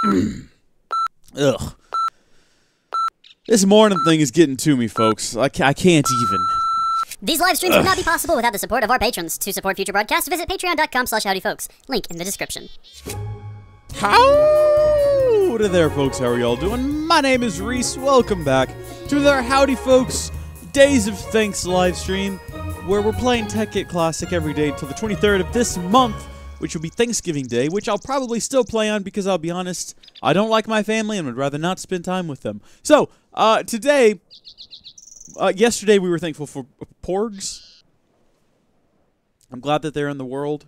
Ugh. This morning thing is getting to me, folks. I can't even. These live streams would not be possible without the support of our patrons. To support future broadcasts, visit patreon.com/howdyfolks. Link in the description. Howdy there, folks. How are y'all doing? My name is Rees. Welcome back to another Howdy Folks Days of Thanks live stream, where we're playing Tekkit Classic every day until the 23rd of this month, which will be Thanksgiving Day, which I'll probably still play on because I'll be honest, I don't like my family and would rather not spend time with them. So, today, yesterday we were thankful for porgs. I'm glad that they're in the world.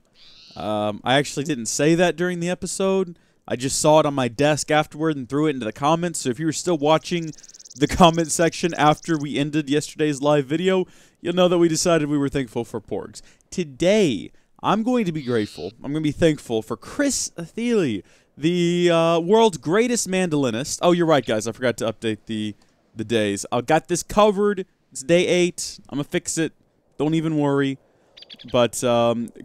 I actually didn't say that during the episode. I just saw it on my desk afterward and threw it into the comments. So if you were still watching the comment section after we ended yesterday's live video, you'll know that we decided we were thankful for porgs. Today, I'm going to be grateful. I'm going to be thankful for Chris Thile, the world's greatest mandolinist. Oh, you're right, guys. I forgot to update the days. I got this covered. It's day 8. I'm going to fix it. Don't even worry. But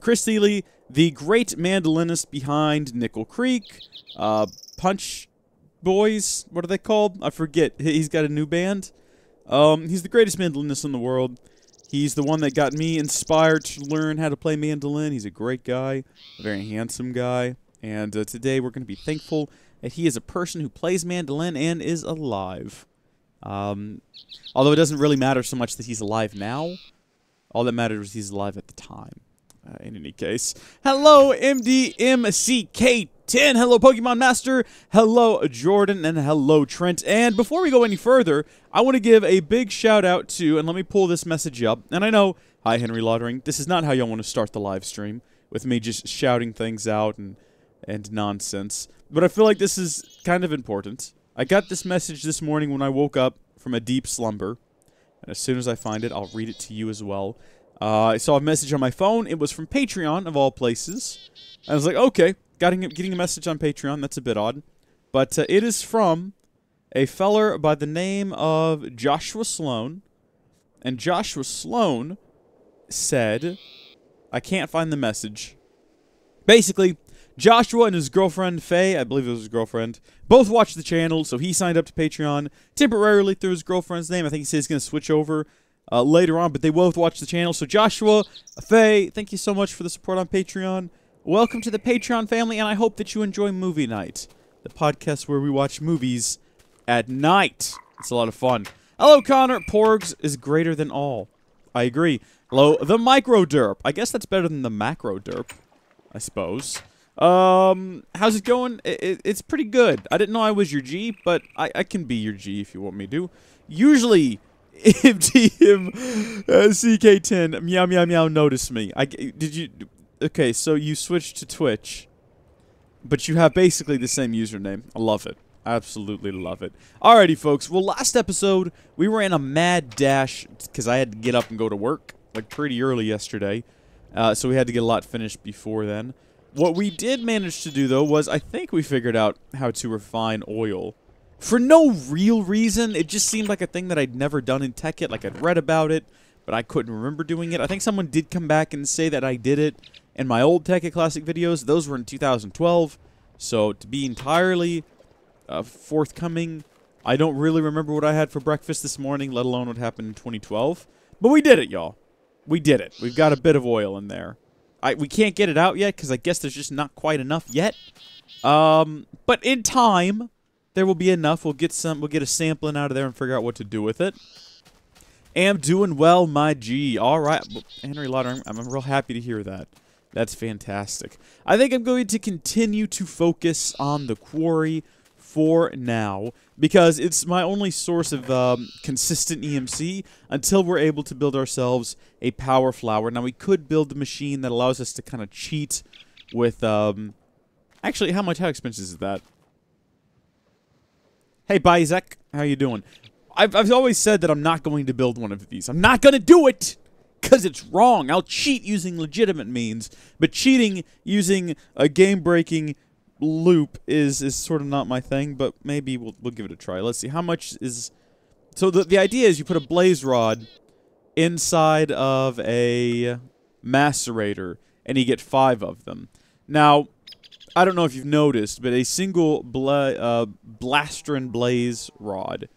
Chris Thile, the great mandolinist behind Nickel Creek, Punch Boys, what are they called? I forget. He's got a new band. He's the greatest mandolinist in the world. He's the one that got me inspired to learn how to play mandolin. He's a great guy, a very handsome guy. And today we're going to be thankful that he is a person who plays mandolin and is alive. Although it doesn't really matter so much that he's alive now. All that matters is he's alive at the time. In any case, hello MDMCK10, hello Pokemon Master, hello Jordan, and hello Trent. And before we go any further, I want to give a big shout out to, and let me pull this message up. And I know, hi Henry Lottering, this is not how y'all want to start the live stream, with me just shouting things out and nonsense. But I feel like this is kind of important. I got this message this morning when I woke up from a deep slumber. And as soon as I find it, I'll read it to you as well. I saw a message on my phone. It was from Patreon, of all places. I was like, okay, getting a message on Patreon. That's a bit odd. But it is from a feller by the name of Joshua Sloan. And Joshua Sloan said, I can't find the message. Basically, Joshua and his girlfriend, Faye, I believe it was his girlfriend, both watch the channel, so he signed up to Patreon temporarily through his girlfriend's name. I think he says he's going to switch over later on, but they both watch the channel. So Joshua, Faye, thank you so much for the support on Patreon. Welcome to the Patreon family, and I hope that you enjoy Movie Night, the podcast where we watch movies at night. It's a lot of fun. Hello, Connor. Porgs is greater than all. I agree. Hello, the Micro Derp. I guess that's better than the Macro Derp, I suppose. How's it going? It's pretty good. I didn't know I was your G, but I can be your G if you want me to. Usually, MTM CK10 meow meow meow notice me. Okay, so you switched to Twitch, but you have basically the same username. I love it. Absolutely love it. Alrighty, folks. Well, last episode, we were in a mad dash because I had to get up and go to work, like, pretty early yesterday. So we had to get a lot finished before then. What we did manage to do, though, was I think we figured out how to refine oil. For no real reason. It just seemed like a thing that I'd never done in Tekkit. Like, I'd read about it, but I couldn't remember doing it. I think someone did come back and say that I did it in my old Tekkit Classic videos. Those were in 2012. So, to be entirely forthcoming, I don't really remember what I had for breakfast this morning, let alone what happened in 2012. But we did it, y'all. We did it. We've got a bit of oil in there. We can't get it out yet, because I guess there's just not quite enough yet. But in time, there will be enough. We'll get a sampling out of there and figure out what to do with it. Am doing well, my G. Alright, Henry Lauder, I'm real happy to hear that. That's fantastic. I think I'm going to continue to focus on the quarry for now, because it's my only source of consistent EMC until we're able to build ourselves a power flower. Now, we could build a machine that allows us to kind of cheat with, actually, how expensive is that? Hey, Bizek, how you doing? I've always said that I'm not going to build one of these. I'm not going to do it, because it's wrong. I'll cheat using legitimate means, but cheating using a game-breaking loop is sort of not my thing, but maybe we'll give it a try. Let's see, how much is... So the idea is you put a blaze rod inside of a macerator, and you get 5 of them. Now, I don't know if you've noticed, but a single Blastron Blaze rod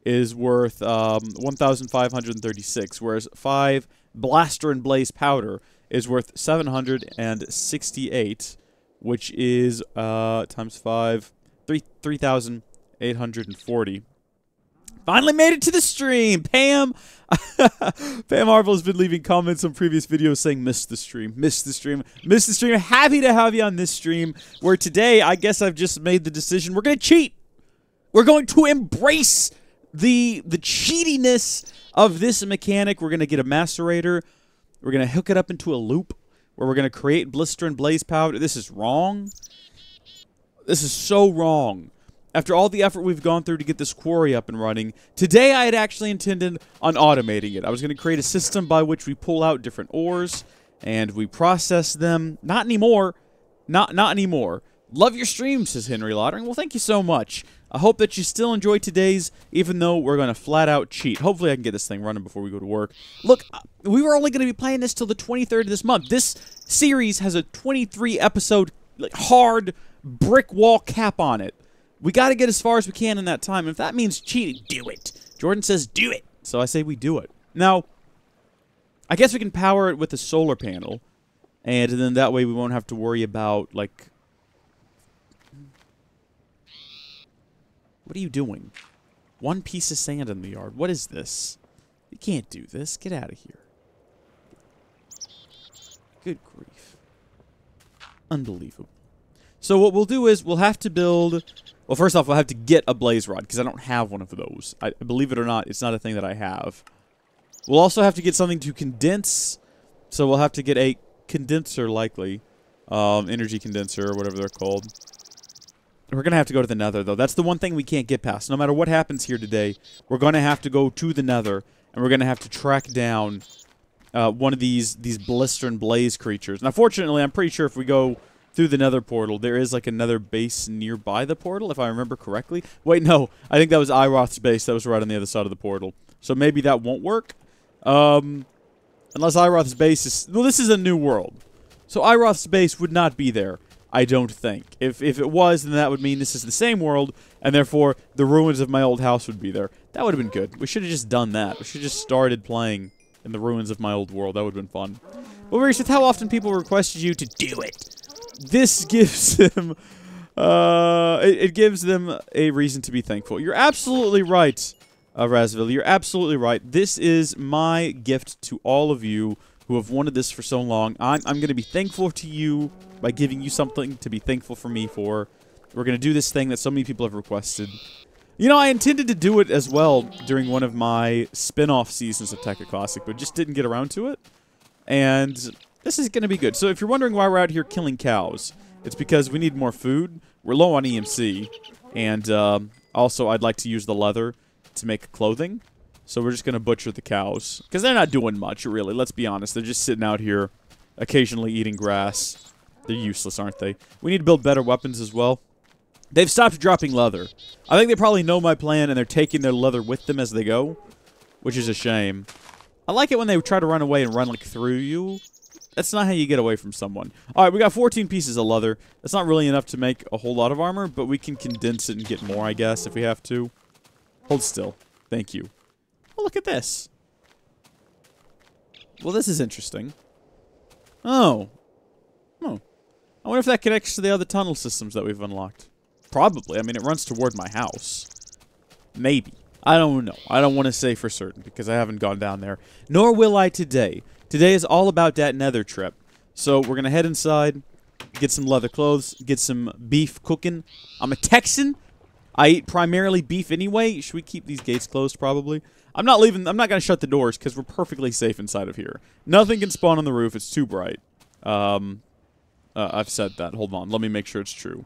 is worth 1,536, whereas 5 Blastron Blaze powder is worth 768, which is times 5, 3,840. Finally made it to the stream! Pam! Pam Marvel has been leaving comments on previous videos saying, missed the stream, missed the stream, missed the stream. Happy to have you on this stream, where today, I guess I've just made the decision, we're going to cheat! We're going to embrace the cheatiness of this mechanic. We're going to get a macerator. We're going to hook it up into a loop, where we're going to create blister and blaze powder. This is wrong. This is so wrong. After all the effort we've gone through to get this quarry up and running, today I had actually intended on automating it. I was going to create a system by which we pull out different ores, and we process them. Not anymore. Not anymore. Love your stream, says Henry Lottering. Well, thank you so much. I hope that you still enjoy today's, even though we're going to flat out cheat. Hopefully I can get this thing running before we go to work. Look, we were only going to be playing this till the 23rd of this month. This series has a 23-episode hard brick wall cap on it. We got to get as far as we can in that time. If that means cheating, do it. Jordan says do it. So I say we do it. Now, I guess we can power it with a solar panel. And then that way we won't have to worry about, like... What are you doing? One piece of sand in the yard. What is this? You can't do this. Get out of here. Good grief. Unbelievable. So what we'll do is we'll have to build... Well, first off, we'll have to get a blaze rod, because I don't have one of those. Believe it or not, it's not a thing that I have. We'll also have to get something to condense, so we'll have to get a condenser, likely. Energy condenser, or whatever they're called. We're going to have to go to the Nether, though. That's the one thing we can't get past. No matter what happens here today, we're going to have to go to the Nether, and we're going to have to track down one of these blister and blaze creatures. Now, fortunately, I'm pretty sure if we go through the Nether portal, there is like another base nearby the portal, if I remember correctly. Wait, no. I think that was Iroth's base that was right on the other side of the portal. So maybe that won't work. Unless Iroth's base is... Well, this is a new world. So Iroth's base would not be there, I don't think. If it was, then that would mean this is the same world, and therefore the ruins of my old house would be there. That would have been good. We should have just done that. We should have just started playing in the ruins of my old world. That would have been fun. But Rees, with how often people requested you to do it, this gives them, it gives them a reason to be thankful. You're absolutely right, Razville. You're absolutely right. This is my gift to all of you who have wanted this for so long. I'm going to be thankful to you by giving you something to be thankful for me for. We're going to do this thing that so many people have requested. You know, I intended to do it as well during one of my spin-off seasons of Tekkit Classic, but just didn't get around to it. And this is going to be good. So if you're wondering why we're out here killing cows, it's because we need more food. We're low on EMC. And also, I'd like to use the leather to make clothing. So we're just going to butcher the cows. Because they're not doing much, really. Let's be honest. They're just sitting out here, occasionally eating grass. They're useless, aren't they? We need to build better weapons as well. They've stopped dropping leather. I think they probably know my plan, and they're taking their leather with them as they go. Which is a shame. I like it when they try to run away and run, like, through you. That's not how you get away from someone. Alright, we got 14 pieces of leather. That's not really enough to make a whole lot of armor, but we can condense it and get more, I guess, if we have to. Hold still. Thank you. Oh, look at this. Well, this is interesting. Oh. Oh. I wonder if that connects to the other tunnel systems that we've unlocked. Probably. I mean, it runs toward my house. Maybe. I don't know. I don't want to say for certain, because I haven't gone down there. Nor will I today. Today is all about that Nether trip. So we're going to head inside, get some leather clothes, get some beef cooking. I'm a Texan. I eat primarily beef anyway. Should we keep these gates closed, probably? I'm not leaving. I'm not going to shut the doors, because we're perfectly safe inside of here. Nothing can spawn on the roof. It's too bright. I've said that. Hold on. Let me make sure it's true.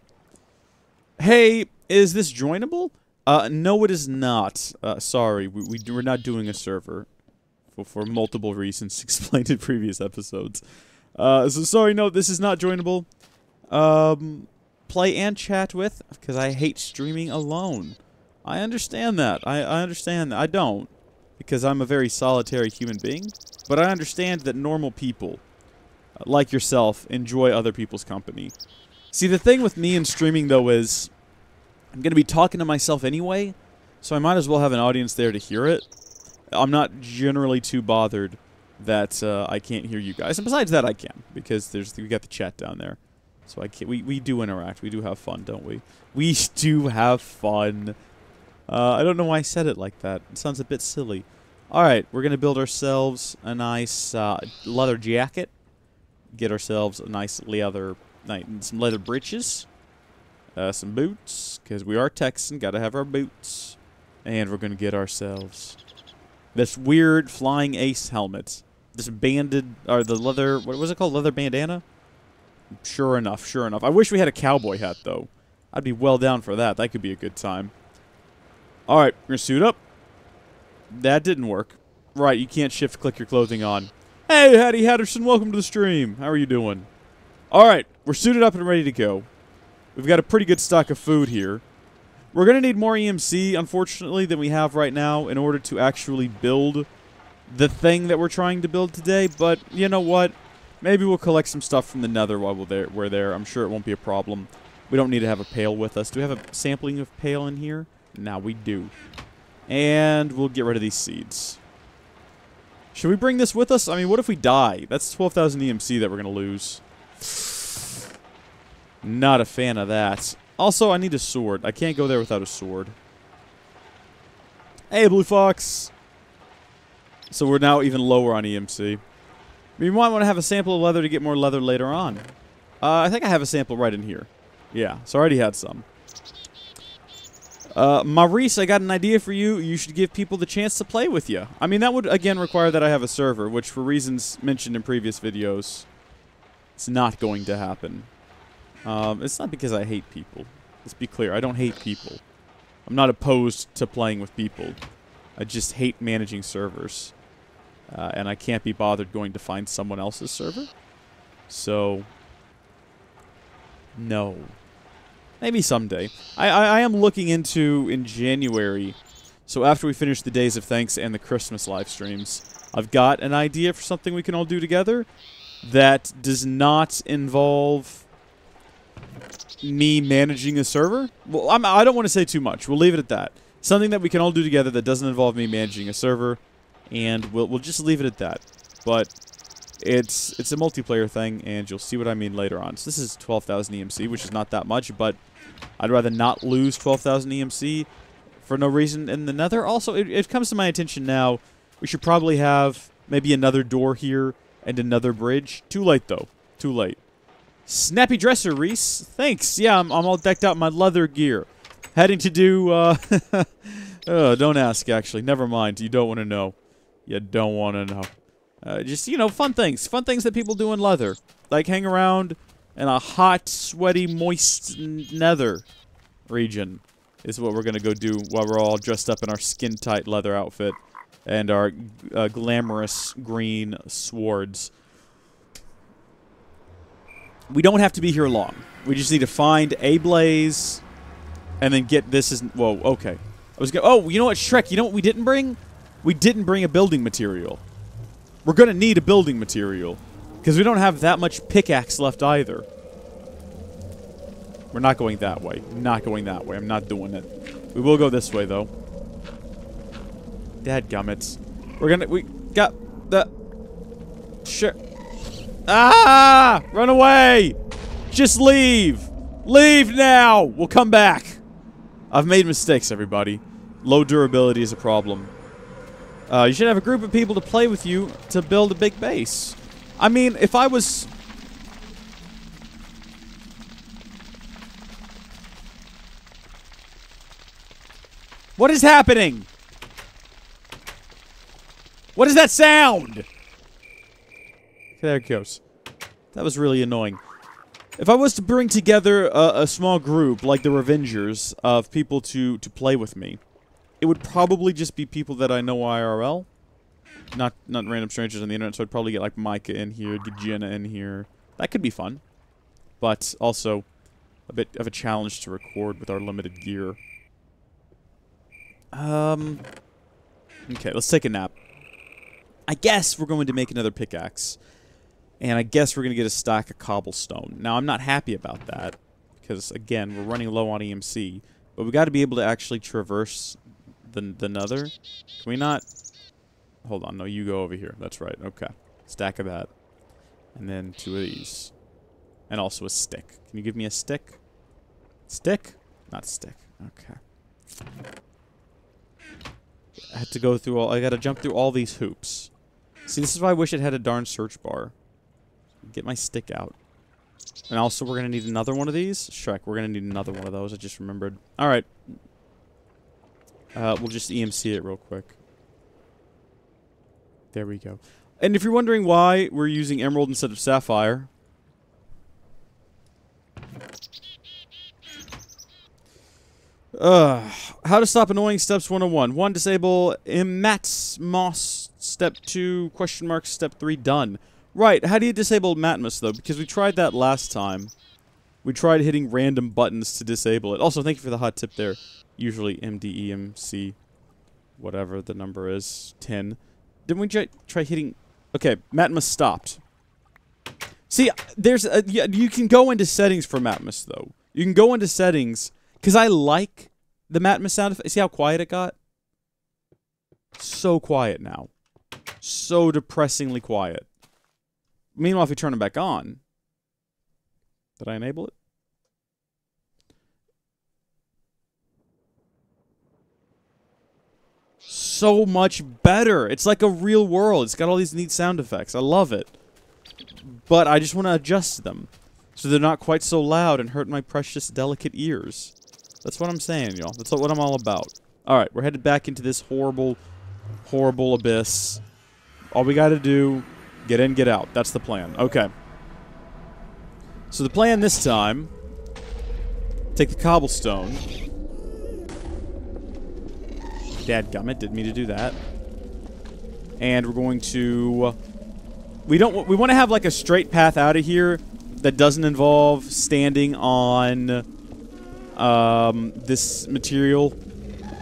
Hey, is this joinable? No, it is not. Sorry. We're not doing a server. For multiple reasons explained in previous episodes. So sorry, no, this is not joinable. Play and chat with, because I hate streaming alone. I understand that. I understand that. I don't, because I'm a very solitary human being. But I understand that normal people, like yourself, enjoy other people's company. See, the thing with me and streaming, though, is I'm going to be talking to myself anyway, so I might as well have an audience there to hear it. I'm not generally too bothered that I can't hear you guys. And besides that, I can, because we got the chat down there. So I can't, we do interact. We do have fun, don't we? We do have fun. I don't know why I said it like that. It sounds a bit silly. Alright, we're going to build ourselves a nice leather jacket. Get ourselves a nice leather, some leather breeches. Some boots, because we are Texan, gotta have our boots. And we're gonna get ourselves this weird flying ace helmet. This banded, or the leather, what was it called? Leather bandana? Sure enough, sure enough. I wish we had a cowboy hat, though. I'd be well down for that. That could be a good time. Alright, we're gonna suit up. That didn't work. Right, you can't shift-click your clothing on. Hey, Howdy Hatterson, welcome to the stream. How are you doing? Alright, we're suited up and ready to go. We've got a pretty good stock of food here. We're going to need more EMC, unfortunately, than we have right now in order to actually build the thing that we're trying to build today. But, you know what? Maybe we'll collect some stuff from the Nether while we're there. I'm sure it won't be a problem. We don't need to have a pail with us. Do we have a sampling of pail in here? Now we do. And we'll get rid of these seeds. Should we bring this with us? I mean, what if we die? That's 12,000 EMC that we're going to lose. Not a fan of that. Also, I need a sword. I can't go there without a sword. Hey, Blue Fox. So we're now even lower on EMC. We might want to have a sample of leather to get more leather later on. I think I have a sample right in here. Yeah, so I already had some. Rees, I got an idea for you. You should give people the chance to play with you. I mean, that would, again, require that I have a server, which for reasons mentioned in previous videos, it's not going to happen. It's not because I hate people. Let's be clear. I don't hate people. I'm not opposed to playing with people. I just hate managing servers. And I can't be bothered going to find someone else's server. So, no. Maybe someday. I am looking into, in January, so after we finish the Days of Thanks and the Christmas live streams, I've got an idea for something we can all do together that does not involve me managing a server. Well, I don't want to say too much. We'll leave it at that. Something that we can all do together that doesn't involve me managing a server, and we'll just leave it at that. But it's a multiplayer thing, and you'll see what I mean later on. So this is 12,000 EMC, which is not that much, but I'd rather not lose 12,000 EMC for no reason in the Nether. Also, it comes to my attention now, we should probably have maybe another door here and another bridge. Too late, though. Too late. Snappy dresser, Rees. Thanks. Yeah, I'm all decked out in my leather gear. Heading to do, don't ask, actually. Never mind. You don't want to know. You don't want to know. Just, you know, fun things. Fun things that people do in leather. Like hang around in a hot, sweaty, moist Nether region is what we're going to go do while we're all dressed up in our skin-tight leather outfit and our glamorous green swords. We don't have to be here long. We just need to find a blaze and then get this. Whoa, okay. I was going. Oh, you know what, Shrek? You know what we didn't bring? We didn't bring a building material. We're going to need a building material because we don't have that much pickaxe left either. We're not going that way. Not going that way. I'm not doing it. We will go this way, though. Dadgummits. We got the... Sure. Ah! Run away! Just leave! Leave now! We'll come back. I've made mistakes, everybody. Low durability is a problem. You should have a group of people to play with you to build a big base. I mean, if I was... What is happening? What is that sound? Okay, there it goes. That was really annoying. If I was to bring together a small group, like the Revengers, of people to play with me, it would probably just be people that I know IRL. Not random strangers on the internet, so I'd probably get like Micah in here, get Jenna in here. That could be fun. But also, a bit of a challenge to record with our limited gear. Okay, let's take a nap. I guess we're going to make another pickaxe. And I guess we're going to get a stack of cobblestone. Now, I'm not happy about that. because, again, we're running low on EMC. But we got to be able to actually traverse the Nether. Can we not? Hold on. No, you go over here. That's right. Okay. Stack of that. And then 2 of these. And also a stick. Can you give me a stick? Stick? Not stick. Okay. I had to go through all... I got to jump through all these hoops. See, this is why I wish it had a darn search bar. Get my stick out. And also, we're going to need another one of these. Shrek, we're going to need another one of those. I just remembered. Alright. We'll just EMC it real quick. There we go. And if you're wondering why we're using emerald instead of sapphire... how to stop annoying steps 101. 1. Disable Matmos. Step 2, question mark, step 3, done. Right, how do you disable Matmos, though? Because we tried that last time. We tried hitting random buttons to disable it. Also, thank you for the hot tip there. Usually MDEMC, whatever the number is, 10. Didn't we try hitting... Okay, Matmos stopped. See, there's a... Yeah, you can go into settings for Matmos, though. You can go into settings, because I like the Matmos sound effect. See how quiet it got? So quiet now. So depressingly quiet. Meanwhile, if we turn it back on... Did I enable it? So much better. It's like a real world. It's got all these neat sound effects. I love it. But I just want to adjust them. So they're not quite so loud and hurt my precious, delicate ears. That's what I'm saying, y'all. That's what I'm all about. Alright, we're headed back into this horrible, horrible abyss. All we gotta do, get in, get out. That's the plan. Okay. So the plan this time, take the cobblestone. Dadgummit, didn't mean to do that. And we're going to... we want to have like a straight path out of here that doesn't involve standing on this material,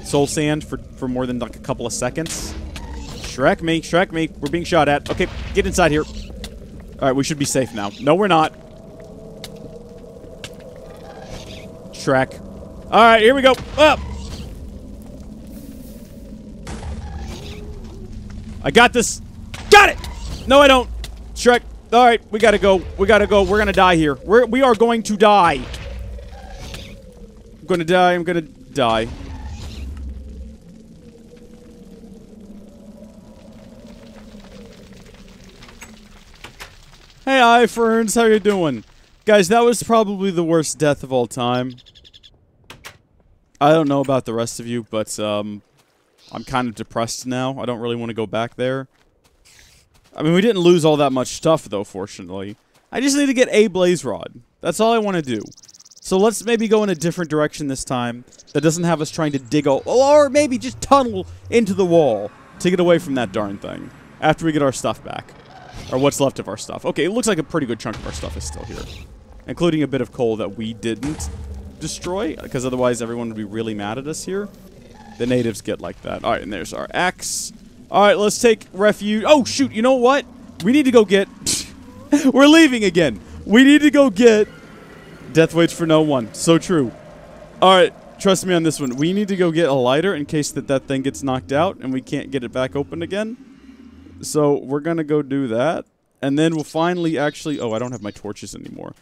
soul sand, for more than like a couple of seconds. Shrek me, we're being shot at. Okay, get inside here. Alright, we should be safe now. No, we're not. Shrek. Alright, here we go. Up! I got this. Got it! No, I don't. Shrek. Alright, we gotta go. We gotta go. We're gonna die here. We are going to die. I'm gonna die. I'm gonna die. Hey, iFerns, how you doing? Guys, that was probably the worst death of all time. I don't know about the rest of you, but, I'm kind of depressed now. I don't really want to go back there. I mean, we didn't lose all that much stuff, though, fortunately. I just need to get a blaze rod. That's all I want to do. So let's maybe go in a different direction this time that doesn't have us trying to dig out, or maybe just tunnel into the wall to get away from that darn thing after we get our stuff back. Or what's left of our stuff. Okay, it looks like a pretty good chunk of our stuff is still here. Including a bit of coal that we didn't destroy, because otherwise everyone would be really mad at us here. The natives get like that. Alright, and there's our axe. Alright, let's take refuge. Oh, shoot, you know what? We need to go get... We're leaving again. We need to go get... Death waits for no one. So true. Alright, trust me on this one. We need to go get a lighter in case that thing gets knocked out and we can't get it back open again. So, we're gonna go do that. And then we'll finally actually... Oh, I don't have my torches anymore.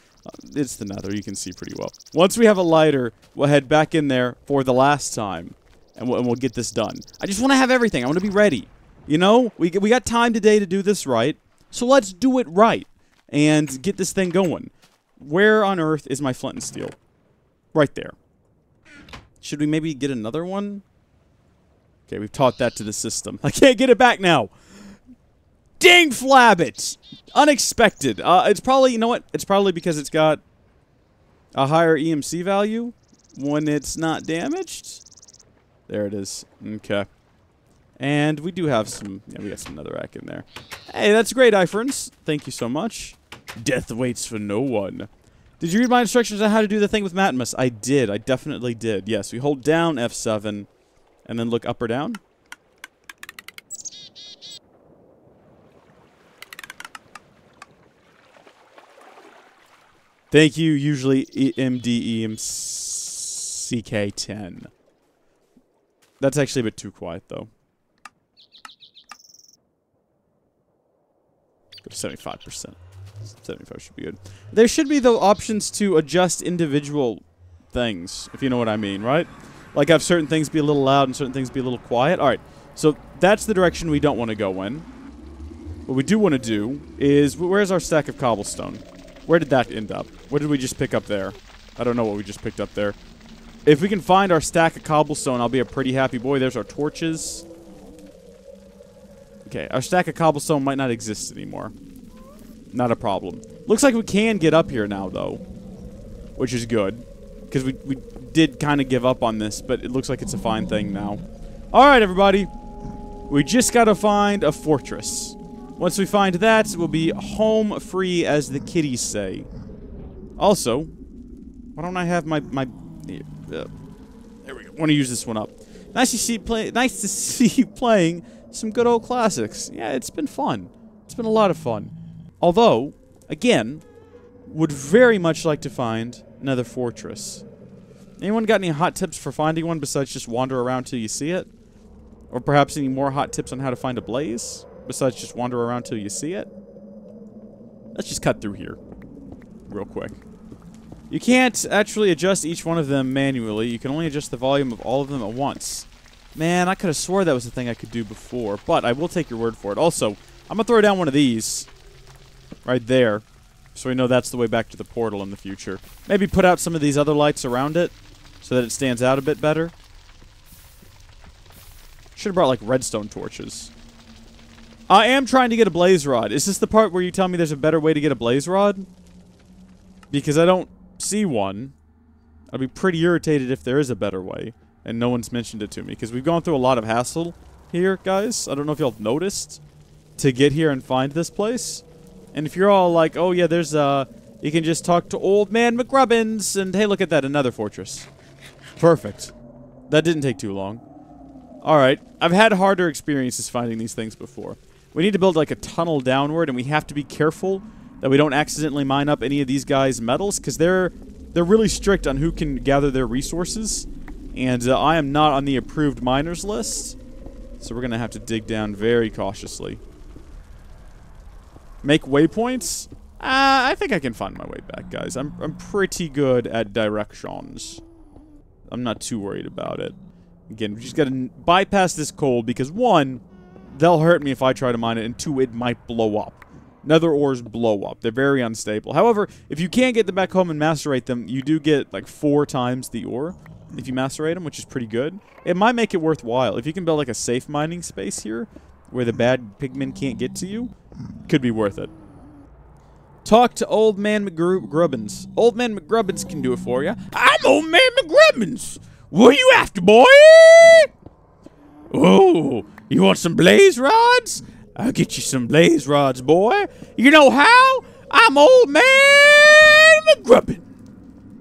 It's the Nether, you can see pretty well. Once we have a lighter, we'll head back in there for the last time. And we'll get this done. I just want to have everything. I want to be ready. You know? We got time today to do this right. So let's do it right. And get this thing going. Where on earth is my flint and steel? Right there. Should we maybe get another one? Okay, we've taught that to the system. I can't get it back now. Dang flabbit! Unexpected. It's probably, you know what? It's probably because it's got a higher EMC value when it's not damaged. There it is. Okay. And we do have some... Yeah, we got some netherrack in there. Hey, that's great, iFerns. Thank you so much. Death waits for no one. Did you read my instructions on how to do the thing with Matmos? I did. I definitely did. Yes, we hold down F7 and then look up or down. Thank you, usually EMC-10. That's actually a bit too quiet, though. Go to 75%. 75 should be good. There should be, though, options to adjust individual things, if you know what I mean, right? Like have certain things be a little loud and certain things be a little quiet. Alright, so that's the direction we don't want to go in. What we do want to do is... Where's our stack of cobblestone? Where did that end up? What did we just pick up there? I don't know what we just picked up there. If we can find our stack of cobblestone, I'll be a pretty happy boy. There's our torches. Okay, our stack of cobblestone might not exist anymore. Not a problem. Looks like we can get up here now, though. Which is good. Because we did kind of give up on this, but it looks like it's a fine thing now. Alright, everybody. We just gotta find a fortress. Once we find that, we'll be home free, as the kiddies say. Also, why don't I have my there we go. Want to use this one up. Nice to see you playing some good old classics. Yeah, it's been fun. It's been a lot of fun. Although, again, would very much like to find another fortress. Anyone got any hot tips for finding one besides just wander around till you see it? Or perhaps any more hot tips on how to find a blaze besides just wander around till you see it? Let's just cut through here real quick. You can't actually adjust each one of them manually. You can only adjust the volume of all of them at once. Man, I could have swore that was a thing I could do before, but I will take your word for it. Also, I'm going to throw down one of these right there, so we know that's the way back to the portal in the future. Maybe put out some of these other lights around it so that it stands out a bit better. Should have brought, like, redstone torches. I am trying to get a blaze rod. Is this the part where you tell me there's a better way to get a blaze rod? Because I don't see one. I'd be pretty irritated if there is a better way, and no one's mentioned it to me, because we've gone through a lot of hassle here, guys. I don't know if y'all have noticed, to get here and find this place. And if you're all like, oh yeah, there's you can just talk to Old Man McGrubbins, and hey, look at that, another fortress. Perfect. That didn't take too long. Alright, I've had harder experiences finding these things before. We need to build like a tunnel downward, and we have to be careful that we don't accidentally mine up any of these guys' metals, because they're really strict on who can gather their resources, and I am not on the approved miners list, so we're going to have to dig down very cautiously. Make waypoints? I think I can find my way back, guys. I'm pretty good at directions. I'm not too worried about it. Again, we just got to bypass this coal, because one, they'll hurt me if I try to mine it, and two, it might blow up. Nether ores blow up. They're very unstable. However, if you can get them back home and macerate them, you do get like 4 times the ore if you macerate them, which is pretty good. It might make it worthwhile. If you can build like a safe mining space here where the bad pigmen can't get to you, could be worth it. Talk to Old Man McGrubbins. Old Man McGrubbins can do it for you. I'm Old Man McGrubbins. What are you after, boy? Oh, you want some blaze rods? I'll get you some blaze rods, boy. You know how? I'm Old Man McGrubbin.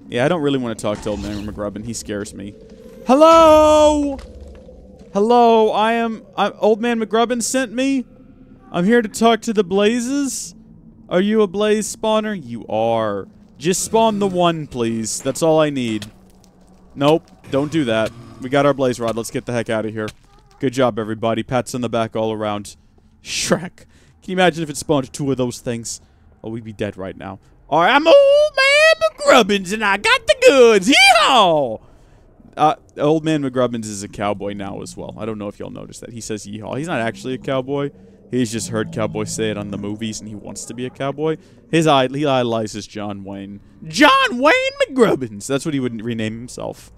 Yeah, I don't really want to talk to Old Man McGrubbin. He scares me. Hello? Hello, Old Man McGrubbin sent me. I'm here to talk to the blazes. Are you a blaze spawner? You are. Just spawn the one, please. That's all I need. Nope, don't do that. We got our blaze rod. Let's get the heck out of here. Good job, everybody. Pats on the back all around. Shrek. Can you imagine if it spawned 2 of those things? Oh, we'd be dead right now. Alright, I'm Old Man McGrubbins, and I got the goods. Yeehaw! Old Man McGrubbins is a cowboy now as well. I don't know if y'all noticed that. He says yeehaw. He's not actually a cowboy. He's just heard cowboys say it on the movies, and he wants to be a cowboy. He idolizes John Wayne. John Wayne McGrubbins! That's what he would rename himself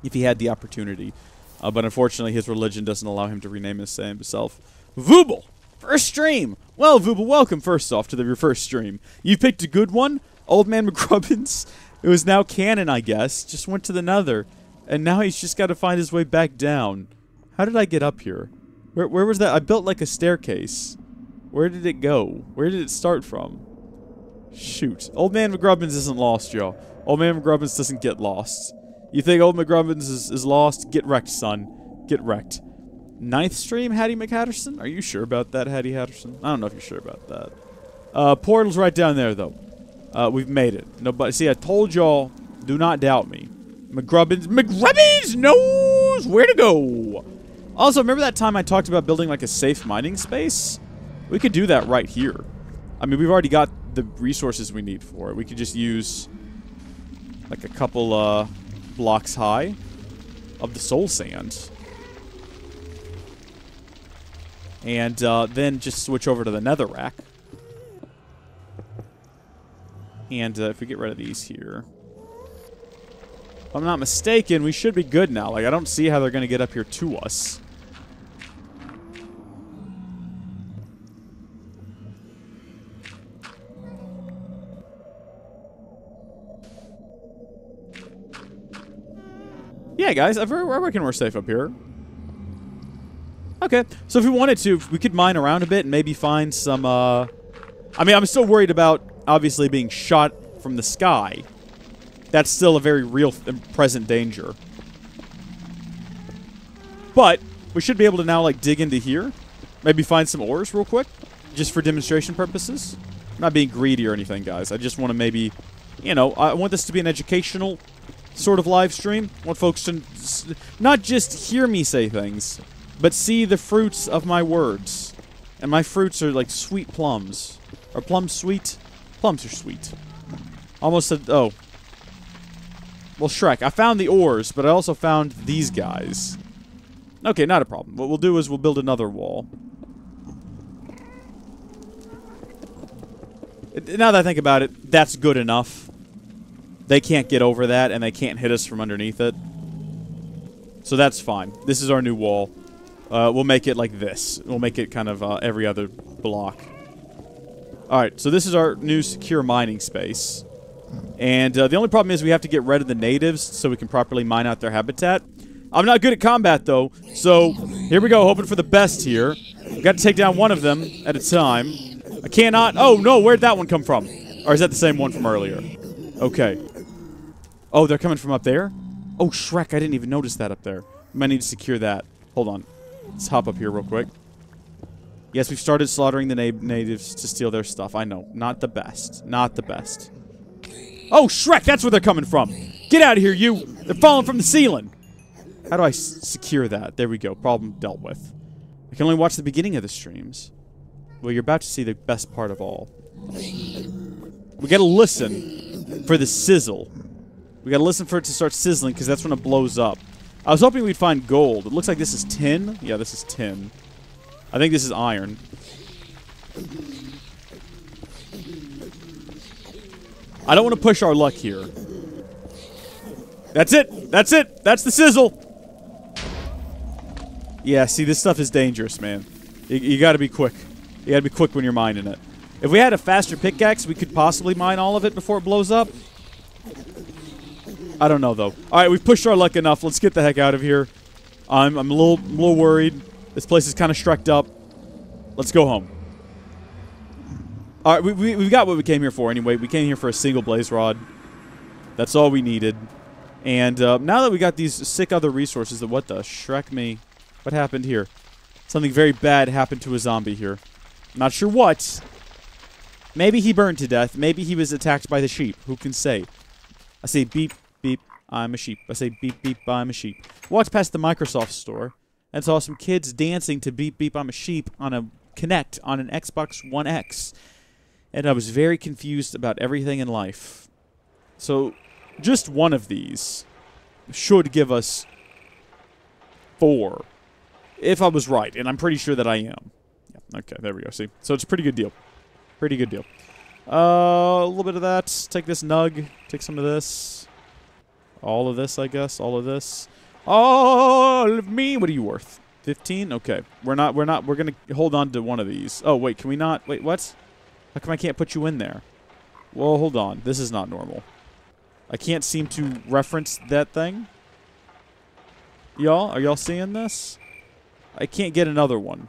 if he had the opportunity. But unfortunately, his religion doesn't allow him to rename himself. Vooble! First stream! Well, Vooble, welcome first off to your first stream. You picked a good one. Old Man McGrubbins. It was now canon, I guess. Just went to the Nether. And now he's just got to find his way back down. How did I get up here? Where was that? I built like a staircase. Where did it go? Where did it start from? Shoot. Old Man McGrubbins isn't lost, y'all. Old Man McGrubbins doesn't get lost. You think Old McGrubbins is lost? Get wrecked, son. Get wrecked. 9th stream, Hattie McHatterson? Are you sure about that, Hattie Hatterson? I don't know if you're sure about that. Portal's right down there, though. We've made it. Nobody. See, I told y'all, do not doubt me. McGrubbins knows where to go. Also, remember that time I talked about building like a safe mining space? We could do that right here. I mean, we've already got the resources we need for it. We could just use like a couple blocks high of the soul sand. And then just switch over to the nether rack. And if we get rid of these here. If I'm not mistaken, we should be good now. Like, I don't see how they're going to get up here to us. Yeah, guys, I reckon we're safe up here. Okay, so if we wanted to, we could mine around a bit and maybe find some, I mean, I'm still worried about, obviously, being shot from the sky. That's still a very real and present danger. But we should be able to now, like, dig into here. Maybe find some ores real quick, just for demonstration purposes. I'm not being greedy or anything, guys. I just want to maybe, you know, I want this to be an educational sort of live stream. I want folks to not just hear me say things, but see the fruits of my words. And my fruits are like sweet plums. Are plums sweet? Plums are sweet. Almost said, oh. Well, Shrek, I found the ores, but I also found these guys. Okay, not a problem. What we'll do is we'll build another wall. Now that I think about it, that's good enough. They can't get over that, and they can't hit us from underneath it. So that's fine. This is our new wall. We'll make it like this. We'll make it kind of every other block. Alright, so this is our new secure mining space. And the only problem is we have to get rid of the natives so we can properly mine out their habitat. I'm not good at combat, though, so here we go, hoping for the best here. We've got to take down one of them at a time. I cannot... Oh, no, where'd that one come from? Or is that the same one from earlier? Okay. Oh, they're coming from up there? Oh, Shrek, I didn't even notice that up there. We might need to secure that. Hold on. Let's hop up here real quick. Yes, we've started slaughtering the natives to steal their stuff. I know. Not the best. Not the best. Oh, Shrek, that's where they're coming from. Get out of here, you. They're falling from the ceiling. How do I secure that? There we go. Problem dealt with. I can only watch the beginning of the streams. Well, you're about to see the best part of all. We gotta listen for the sizzle. We gotta listen for it to start sizzling, because that's when it blows up. I was hoping we'd find gold. It looks like this is tin. Yeah, this is tin. I think this is iron. I don't want to push our luck here. That's it! That's it! That's the sizzle! Yeah, see, this stuff is dangerous, man. You gotta be quick. You gotta be quick when you're mining it. If we had a faster pickaxe, we could possibly mine all of it before it blows up. I don't know, though. Alright, we've pushed our luck enough. Let's get the heck out of here. I'm a little worried. This place is kind of strecked up. Let's go home. Alright, we've got what we came here for anyway. We came here for a single blaze rod. That's all we needed. And now that we got these sick other resources, what the Shrek me? What happened here? Something very bad happened to a zombie here. Not sure what. Maybe he burned to death. Maybe he was attacked by the sheep. Who can say? I say beep, beep, I'm a sheep. I say beep, beep, I'm a sheep. Walked past the Microsoft store and saw some kids dancing to beep, beep, I'm a sheep on a Kinect on an Xbox One X. And I was very confused about everything in life. So, just one of these should give us 4. If I was right, and I'm pretty sure that I am. Yeah, okay, there we go, see? So it's a pretty good deal. Pretty good deal. A little bit of that. Take this nug. Take some of this. All of this, I guess. All of this. All of me. What are you worth? 15? Okay. We're going to hold on to one of these. Oh, wait, can we not? Wait, what? How come I can't put you in there? Well, hold on. This is not normal. I can't seem to reference that thing. Y'all? Are y'all seeing this? I can't get another one.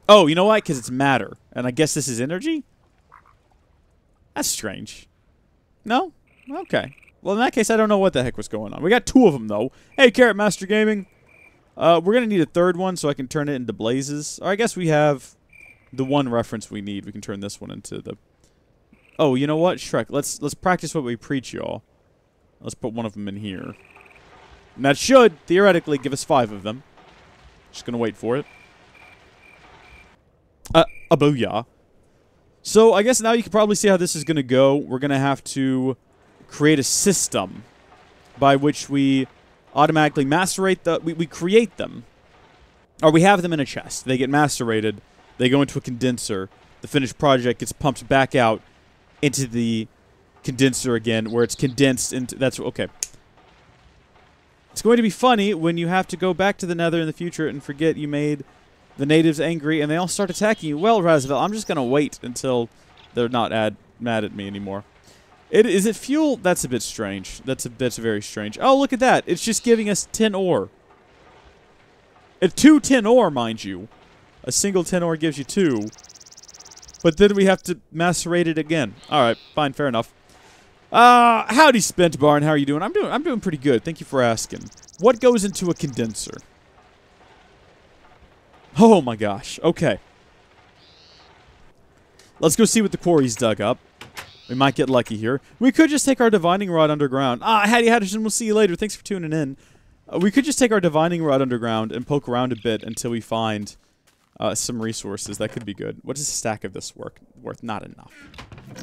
Oh, you know why? Because it's matter. And I guess this is energy? That's strange. No? Okay. Well, in that case, I don't know what the heck was going on. We got 2 of them, though. Hey, Carrot Master Gaming. We're going to need a third one so I can turn it into blazes. Or I guess we have the one reference we need. We can turn this one into the... Oh, you know what? Shrek, let's practice what we preach, y'all. Let's put one of them in here. And that should, theoretically, give us 5 of them. Just going to wait for it. A booyah. So, I guess now you can probably see how this is going to go. We're going to have to create a system by which we automatically macerate the... We create them. Or we have them in a chest. They get macerated. They go into a condenser. The finished project gets pumped back out into the condenser again, where it's condensed into... That's... Okay. It's going to be funny when you have to go back to the Nether in the future and forget you made the natives angry and they all start attacking you. Well, Razvel, I'm just going to wait until they're not mad at me anymore. Is it fuel? That's a bit strange. That's very strange. Oh, look at that. It's just giving us 10 ore. 2 10 ore, mind you. A single 10 ore gives you 2. But then we have to macerate it again. Alright, fine, fair enough. Howdy, Spent Barn. How are you doing? I'm doing pretty good. Thank you for asking. What goes into a condenser? Oh my gosh. Okay. Let's go see what the quarry's dug up. We might get lucky here. We could just take our divining rod underground. Hattie Hatterson, we'll see you later. Thanks for tuning in. We could just take our divining rod underground and poke around a bit until we find some resources. That could be good. What is a stack of this worth? Not enough.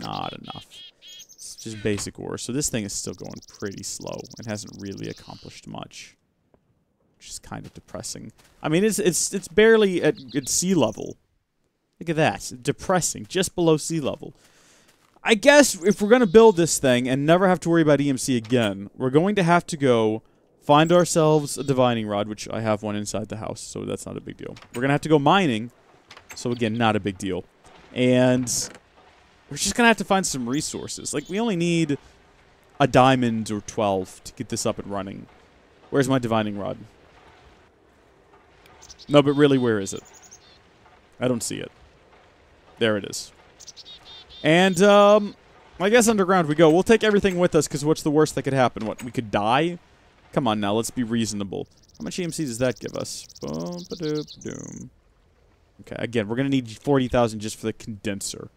Not enough. It's just basic ore. So this thing is still going pretty slow and hasn't really accomplished much. Which is kind of depressing. I mean, it's barely at sea level. Look at that. It's depressing. Just below sea level. I guess if we're going to build this thing and never have to worry about EMC again, we're going to have to go find ourselves a divining rod, which I have one inside the house, so that's not a big deal. We're going to have to go mining, so again, not a big deal. And we're just going to have to find some resources. Like, we only need a diamond or 12 to get this up and running. Where's my divining rod? No, but really, where is it? I don't see it. There it is. And, I guess underground we go. We'll take everything with us, because what's the worst that could happen? What, we could die? Come on now, let's be reasonable. How much EMC does that give us? Boom. Okay, again, we're going to need 40,000 just for the condenser.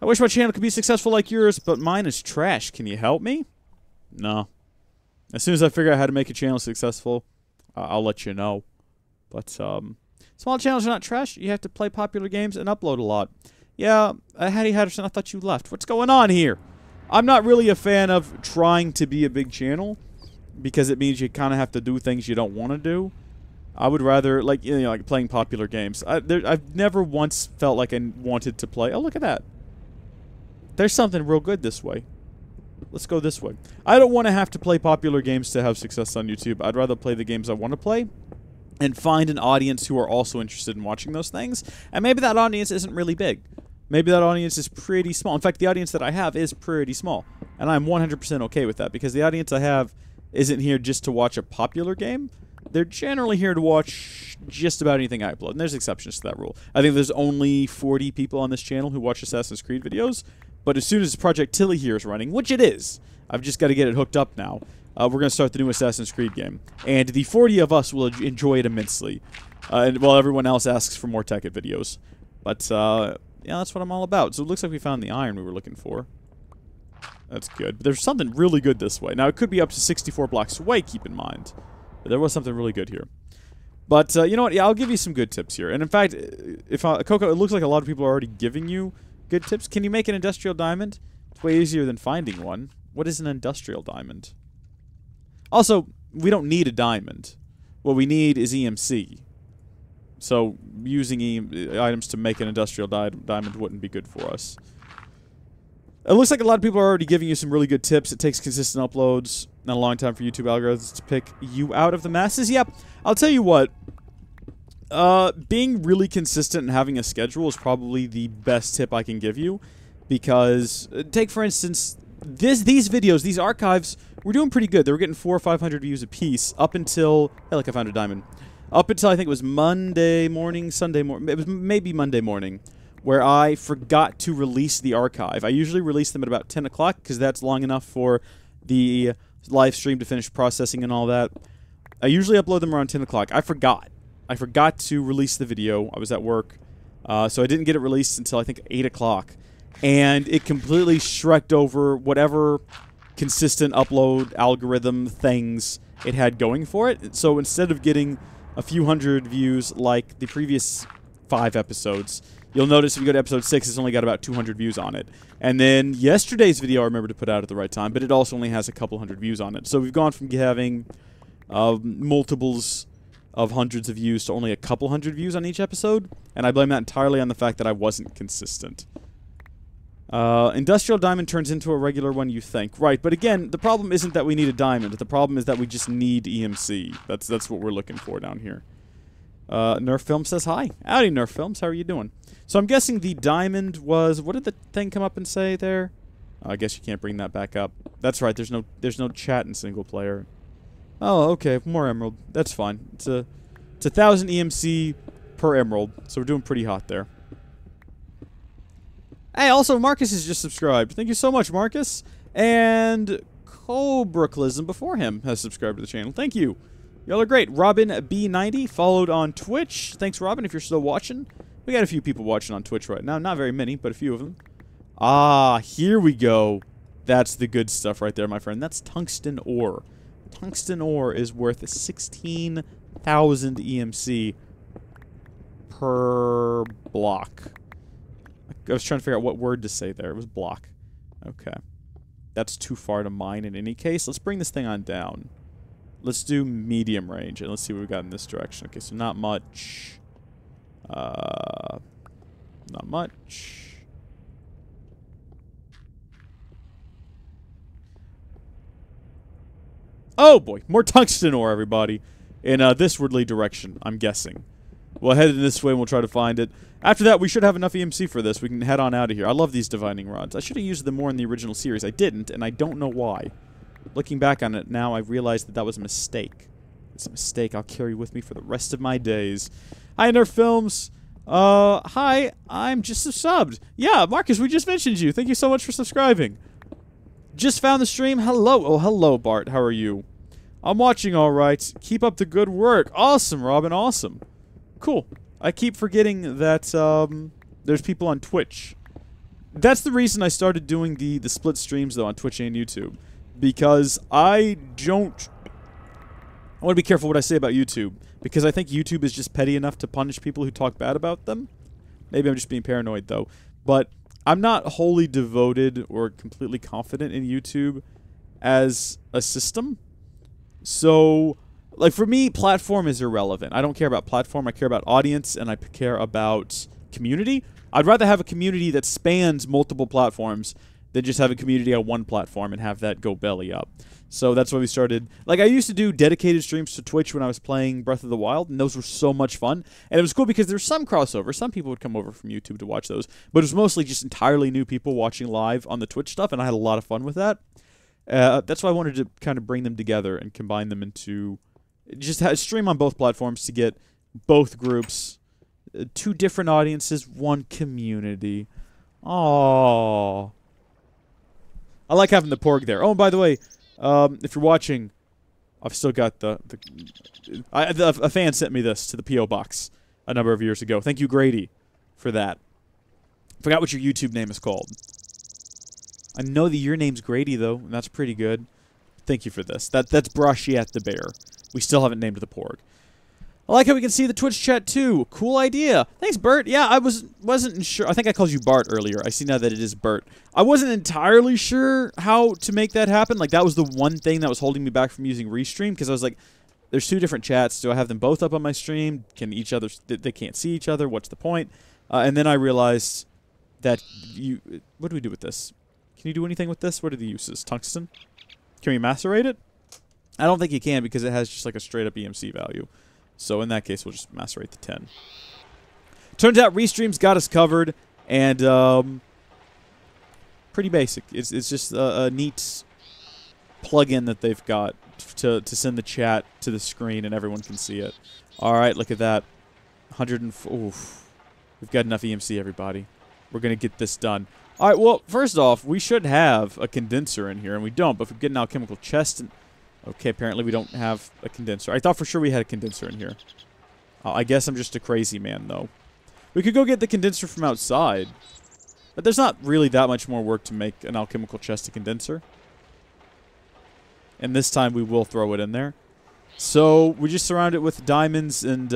I wish my channel could be successful like yours, but mine is trash. Can you help me? No. As soon as I figure out how to make a channel successful, I'll let you know. But, small channels are not trash. You have to play popular games and upload a lot. Yeah, Hattie Hatterson, I thought you left. What's going on here? I'm not really a fan of trying to be a big channel, because it means you kind of have to do things you don't want to do. I would rather, like, you know, like playing popular games. I've never once felt like I wanted to play. Oh, look at that. There's something real good this way. Let's go this way. I don't want to have to play popular games to have success on YouTube. I'd rather play the games I want to play and find an audience who are also interested in watching those things. And maybe that audience isn't really big. Maybe that audience is pretty small. In fact, the audience that I have is pretty small. And I'm 100% okay with that, because the audience I have isn't here just to watch a popular game. They're generally here to watch just about anything I upload. And there's exceptions to that rule. I think there's only 40 people on this channel who watch Assassin's Creed videos. But as soon as Project Tilly here is running, which it is, I've just got to get it hooked up now. We're going to start the new Assassin's Creed game. And the 40 of us will enjoy it immensely. And while everyone else asks for more Tekkit videos. But, yeah, that's what I'm all about. So it looks like we found the iron we were looking for. That's good. But there's something really good this way. Now, it could be up to 64 blocks away, keep in mind. But there was something really good here. But, you know what? Yeah, I'll give you some good tips here. And in fact, Coco, it looks like a lot of people are already giving you good tips. Can you make an industrial diamond? It's way easier than finding one. What is an industrial diamond? Also, we don't need a diamond. What we need is EMC. So, using items to make an industrial diamond wouldn't be good for us. It looks like a lot of people are already giving you some really good tips. It takes consistent uploads and a long time for YouTube algorithms to pick you out of the masses. Yep, I'll tell you what. Being really consistent and having a schedule is probably the best tip I can give you. Because, take for instance, these videos, these archives, we're doing pretty good. They were getting 400 or 500 views a piece up until... Hey, look, I found a diamond. Up until I think it was Monday morning, Sunday morning. It was maybe Monday morning, where I forgot to release the archive. I usually release them at about 10 o'clock, because that's long enough for the live stream to finish processing and all that. I usually upload them around 10 o'clock. I forgot. I forgot to release the video. I was at work. So I didn't get it released until, I think, 8 o'clock. And it completely shreked over whatever consistent upload algorithm things it had going for it. So instead of getting a few hundred views like the previous 5 episodes, you'll notice if you go to episode 6, it's only got about 200 views on it. And then yesterday's video I remember to put out at the right time, but it also only has a couple hundred views on it. So we've gone from having multiples of hundreds of views to only a couple hundred views on each episode, and I blame that entirely on the fact that I wasn't consistent. Industrial diamond turns into a regular one, you think. Right, but again, the problem isn't that we need a diamond. The problem is that we just need EMC. That's what we're looking for down here. Nerf Film says hi. Howdy, Nerf Films. How are you doing? So I'm guessing the diamond was... What did the thing come up and say there? I guess you can't bring that back up. That's right, there's no chat in single player. Oh, okay, more emerald. That's fine. It's 1,000 EMC per emerald, so we're doing pretty hot there. Hey, also, Marcus has just subscribed. Thank you so much, Marcus. And Cobraclism before him has subscribed to the channel. Thank you. Y'all are great. Robin B90 followed on Twitch. Thanks, Robin, if you're still watching. We got a few people watching on Twitch right now. Not very many, but a few of them. Ah, here we go. That's the good stuff right there, my friend. That's tungsten ore. Tungsten ore is worth 16,000 EMC per block. I was trying to figure out what word to say there. It was block. Okay. That's too far to mine in any case. Let's bring this thing on down. Let's do medium range, and let's see what we got in this direction. Okay, so not much. Not much. Oh boy, more tungsten ore, everybody. In thiswardly direction, I'm guessing. We'll head in this way and we'll try to find it. After that, we should have enough EMC for this. We can head on out of here. I love these divining rods. I should have used them more in the original series. I didn't, and I don't know why. Looking back on it now, I realized that that was a mistake. It's a mistake I'll carry with me for the rest of my days. Hi, Nerf Films. Hi, I'm just subbed. Yeah, Marcus, we just mentioned you. Thank you so much for subscribing. Just found the stream. Hello. Oh, hello, Bart. How are you? I'm watching all right. Keep up the good work. Awesome, Robin. Awesome. Cool. I keep forgetting that there's people on Twitch. That's the reason I started doing the split streams, though, on Twitch and YouTube. Because I want to be careful what I say about YouTube. Because I think YouTube is just petty enough to punish people who talk bad about them. Maybe I'm just being paranoid, though. But I'm not wholly devoted or completely confident in YouTube as a system. So, like, for me, platform is irrelevant. I don't care about platform. I care about audience, and I care about community. I'd rather have a community that spans multiple platforms than just have a community on one platform and have that go belly up. So that's why we started. Like, I used to do dedicated streams to Twitch when I was playing Breath of the Wild, and those were so much fun. And it was cool because there's some crossover. Some people would come over from YouTube to watch those. But it was mostly just entirely new people watching live on the Twitch stuff, and I had a lot of fun with that. That's why I wanted to kind of bring them together and combine them into... Just stream on both platforms to get both groups, 2 different audiences, 1 community. Aww. I like having the porg there. Oh, and by the way, if you're watching, I've still got a fan sent me this to the P.O. Box a number of years ago. Thank you, Grady, for that. Forgot what your YouTube name is called. I know that your name's Grady, though, and that's pretty good. Thank you for this. That's Brashiat the Bear. We still haven't named the porg. I like how we can see the Twitch chat, too. Cool idea. Thanks, Bert. Yeah, I wasn't sure. I think I called you Bart earlier. I see now that it is Bert. I wasn't entirely sure how to make that happen. Like, that was the one thing that was holding me back from using Restream, because I was like, there's 2 different chats. Do I have them both up on my stream? Can each other... They can't see each other. What's the point? And then I realized that you... What do we do with this? Can you do anything with this? What are the uses? Tungsten? Can we macerate it? I don't think you can because it has just like a straight up EMC value. So in that case, we'll just macerate the 10. Turns out Restream's got us covered, and pretty basic. It's just a neat plug-in that they've got to send the chat to the screen and everyone can see it. All right, look at that. 104. Oof. We've got enough EMC, everybody. We're going to get this done. All right, well, first off, we should have a condenser in here, and we don't, but if we get an alchemical chest... Okay, apparently we don't have a condenser. I thought for sure we had a condenser in here. I guess I'm just a crazy man, though. We could go get the condenser from outside. But there's not really that much more work to make an alchemical chest to condenser. And this time we will throw it in there. So we just surround it with diamonds and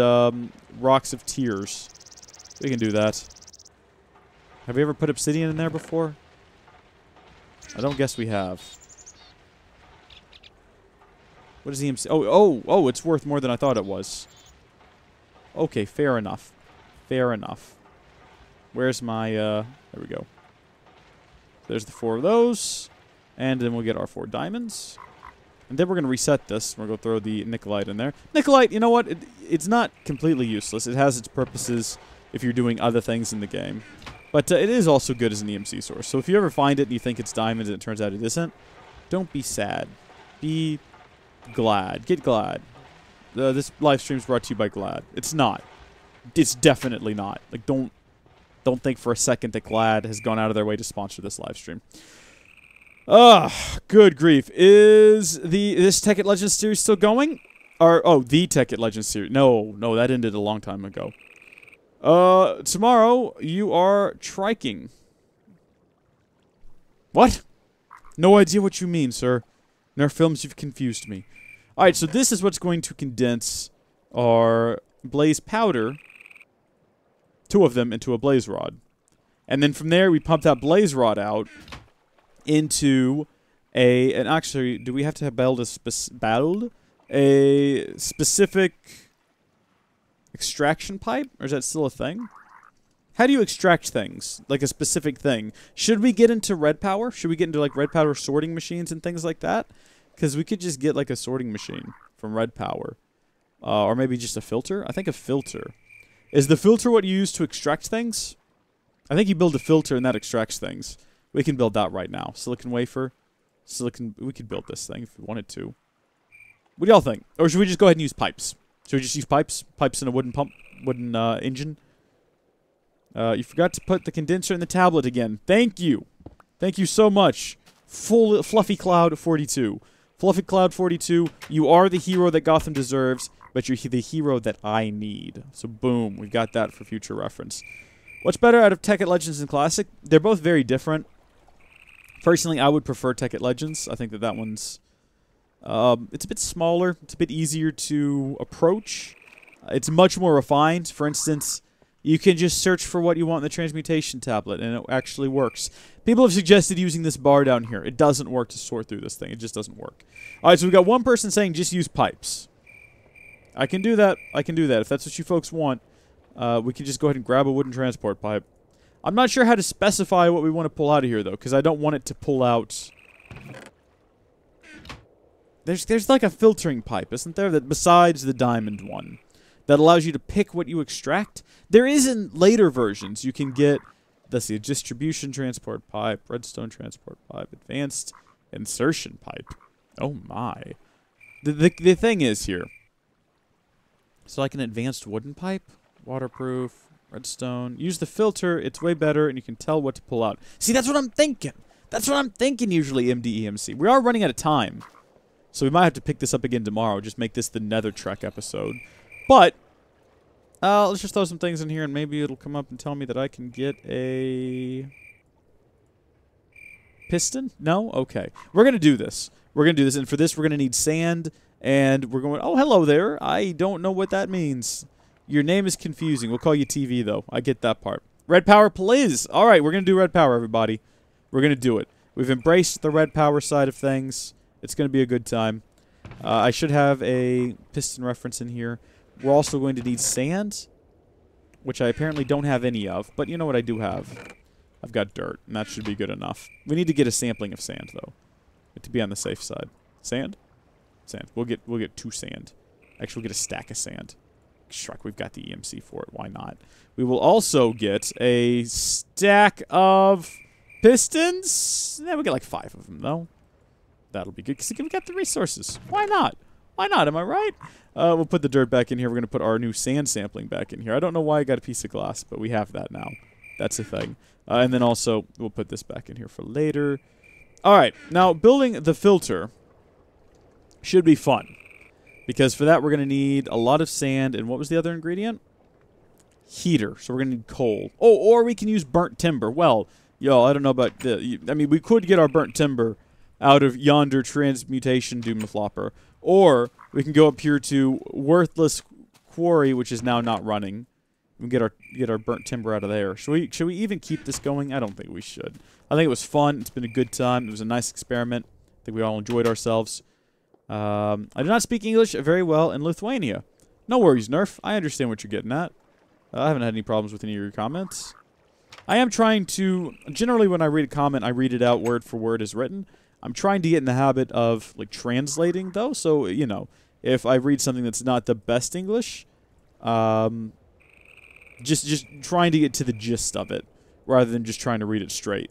rocks of tears. We can do that. Have we ever put obsidian in there before? I don't guess we have. What is EMC? Oh, it's worth more than I thought it was. Okay, fair enough. Fair enough. Where's my, there we go. There's the 4 of those. And then we'll get our 4 diamonds. And then we're going to reset this. We're going to throw the Nikolite in there. Nikolite, you know what? It's not completely useless. It has its purposes if you're doing other things in the game. But it is also good as an EMC source. So if you ever find it and you think it's diamonds and it turns out it isn't, don't be sad. Be glad. Get glad. This live stream is brought to you by Glad. It's not. It's definitely not. Like, don't think for a second that Glad has gone out of their way to sponsor this live stream. Good grief. Is this Tekkit Legends series still going? Or, oh, the Tekkit Legends series. No, that ended a long time ago. Tomorrow, you are triking. What? No idea what you mean, sir. Nerf films, you've confused me. Alright, so this is what's going to condense our blaze powder, 2 of them, into a blaze rod. And then from there, we pump that blaze rod out into and actually, do we have to build a specific extraction pipe? Or is that still a thing? How do you extract things? Like a specific thing. Should we get into red power? Should we get into like red power sorting machines and things like that? Because we could just get like a sorting machine from red power. Or maybe just a filter? I think a filter. Is the filter what you use to extract things? I think you build a filter and that extracts things. We can build that right now. Silicon wafer. We could build this thing if we wanted to. What do y'all think? Or should we just go ahead and use pipes? Should we just use pipes? Pipes in a wooden engine? You forgot to put the condenser in the tablet again. Thank you. Thank you so much. Fluffy Cloud 42. Fluffy Cloud 42, you are the hero that Gotham deserves, but you're the hero that I need. So boom, we've got that for future reference. What's better out of Tekkit Legends and Classic? They're both very different. Personally, I would prefer Tekkit Legends. I think that one's... it's a bit smaller. It's a bit easier to approach. It's much more refined. For instance, you can just search for what you want in the transmutation tablet, and it actually works. People have suggested using this bar down here. It doesn't work to sort through this thing. It just doesn't work. Alright, so we've got one person saying just use pipes. I can do that. I can do that. If that's what you folks want, we can just go ahead and grab a wooden transport pipe. I'm not sure how to specify what we want to pull out of here, though, because I don't want it to pull out... There's like a filtering pipe, isn't there, that besides the diamond one, that allows you to pick what you extract? There is in later versions. You can get, let's see, a distribution transport pipe, redstone transport pipe, advanced insertion pipe. Oh my. The thing is here. So like an advanced wooden pipe, waterproof, redstone. Use the filter, it's way better, and you can tell what to pull out. See, that's what I'm thinking. That's what I'm thinking usually, MDEMC. We are running out of time. So we might have to pick this up again tomorrow. Just make this the Nether Trek episode. But, let's just throw some things in here and maybe it'll come up and tell me that I can get a... piston? No? Okay. We're going to do this. We're going to do this. And for this, we're going to need sand. And we're going... Oh, hello there. I don't know what that means. Your name is confusing. We'll call you TV, though. I get that part. Red power, please. All right, we're going to do red power, everybody. We're going to do it. We've embraced the red power side of things. It's going to be a good time. I should have a piston reference in here. We're also going to need sand, which I apparently don't have any of. But you know what I do have? I've got dirt, and that should be good enough. We need to get a sampling of sand, though, to be on the safe side. Sand? Sand. We'll get 2 sand. Actually, we'll get a stack of sand. Shrek, we've got the EMC for it. Why not? We will also get a stack of pistons. Yeah, we'll get like 5 of them, though. That'll be good, because we've got the resources. Why not? Why not? Am I right? We'll put the dirt back in here. We're going to put our new sand sampling back in here. I don't know why I got a piece of glass, but we have that now. That's a thing. And then also, we'll put this back in here for later. All right. Now, building the filter Should be fun. Because for that, we're going to need a lot of sand. And what was the other ingredient? Heater. So we're going to need coal. Oh, or we can use burnt timber. Well, yo, I don't know about the... I mean, we could get our burnt timber out of yonder transmutation doomflopper. Or we can go up here to worthless quarry, which is now not running. We can get our burnt timber out of there. Should we even keep this going? I don't think we should. I think it was fun. It's been a good time. It was a nice experiment. I think we all enjoyed ourselves. I do not speak English very well in Lithuania. No worries, Nerf. I understand what you're getting at. I haven't had any problems with any of your comments. I am trying to... Generally, when I read a comment, I read it out word for word as written. I'm trying to get in the habit of, like, translating, though. So, you know, if I read something that's not the best English... Just trying to get to the gist of it, rather than just trying to read it straight.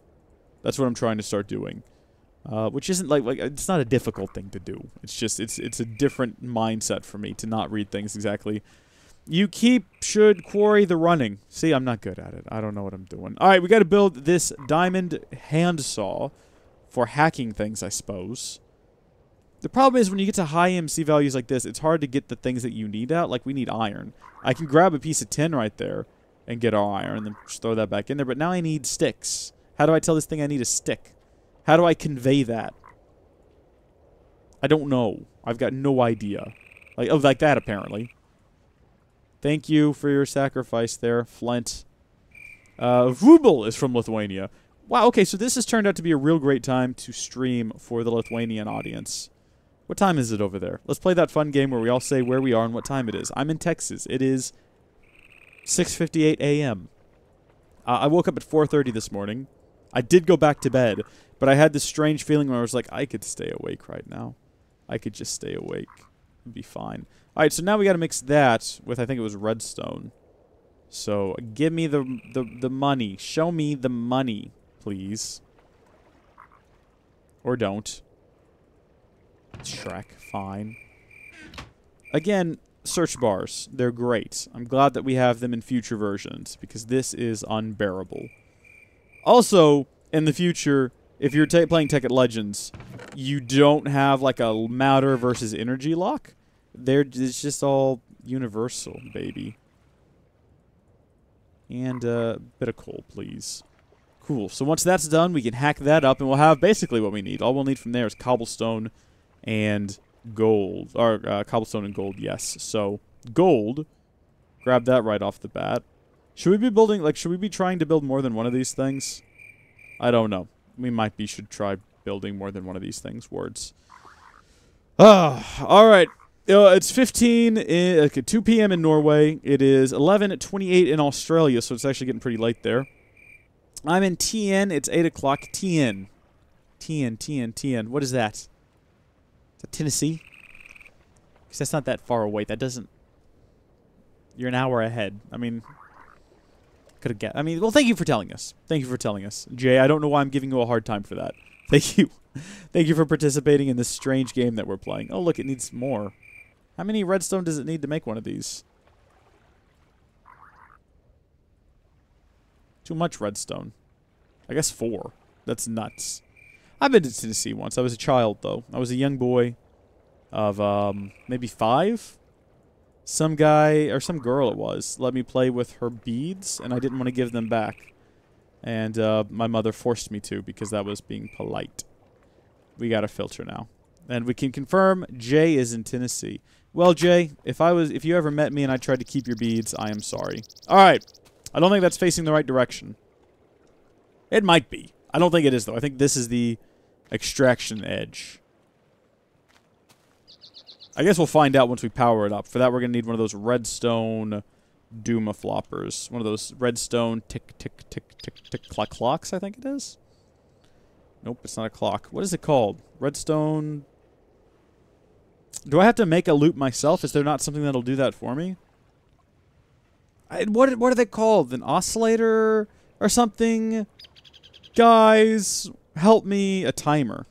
That's what I'm trying to start doing. Which isn't like it's not a difficult thing to do. It's just it's a different mindset for me to not read things exactly. You should quarry the running. See, I'm not good at it. I don't know what I'm doing. All right, we got to build this diamond handsaw for hacking things, I suppose. The problem is when you get to high EMC values like this, it's hard to get the things that you need out. Like, we need iron. I can grab a piece of tin right there and get our iron and then just throw that back in there. But now I need sticks. How do I tell this thing I need a stick? How do I convey that? I don't know. I've got no idea. Like that, apparently. Thank you for your sacrifice there, Flint. Vubel is from Lithuania. Wow, okay, so this has turned out to be a real great time to stream for the Lithuanian audience. What time is it over there? Let's play that fun game where we all say where we are and what time it is. I'm in Texas. It is 6:58 a.m. I woke up at 4:30 this morning. I did go back to bed, but I had this strange feeling where I was like, I could stay awake right now. I could just stay awake. It'd be fine. All right, so now we got to mix that with, I think it was redstone. So give me the money. Show me the money, please. Or don't. Shrek, fine. Again, search bars. They're great. I'm glad that we have them in future versions, because this is unbearable. Also, in the future, if you're playing Tekkit Legends, you don't have, like, a matter versus energy lock. It's just all universal, baby. And a bit of coal, please. Cool. So once that's done, we can hack that up, and we'll have basically what we need. All we'll need from there is cobblestone and gold. Or cobblestone and gold, yes. So, gold. Grab that right off the bat. Should we be building, like, should we be trying to build more than one of these things? I don't know. We should try building more than one of these things. Words. Alright. It's 2 p.m. in Norway. It is 11:28 in Australia, so it's actually getting pretty late there. I'm in TN. It's 8 o'clock. TN. TN. What is that? Is that Tennessee? Because that's not that far away. That doesn't... You're an hour ahead. I mean... Could have guessed. I mean, well, thank you for telling us. Thank you for telling us. Jay, I don't know why I'm giving you a hard time for that. Thank you. Thank you for participating in this strange game that we're playing. Oh, look, it needs more. How many redstone does it need to make one of these? Too much redstone. I guess 4. That's nuts. I've been to Tennessee once. I was a child, though. I was a young boy of, maybe 5? Some guy, or some girl it was, let me play with her beads, and I didn't want to give them back. And my mother forced me to, because that was being polite. We got a filter now. And we can confirm Jay is in Tennessee. Well, Jay, if you ever met me and I tried to keep your beads, I am sorry. Alright. I don't think that's facing the right direction. It might be. I don't think it is, though. I think this is the extraction edge. I guess we'll find out once we power it up. For that, we're going to need one of those redstone doomfloppers. One of those redstone tick clocks, I think it is. Nope, it's not a clock. What is it called? Redstone... Do I have to make a loop myself? Is there not something that'll do that for me? What are they called? An oscillator or something? Guys, help me. A timer.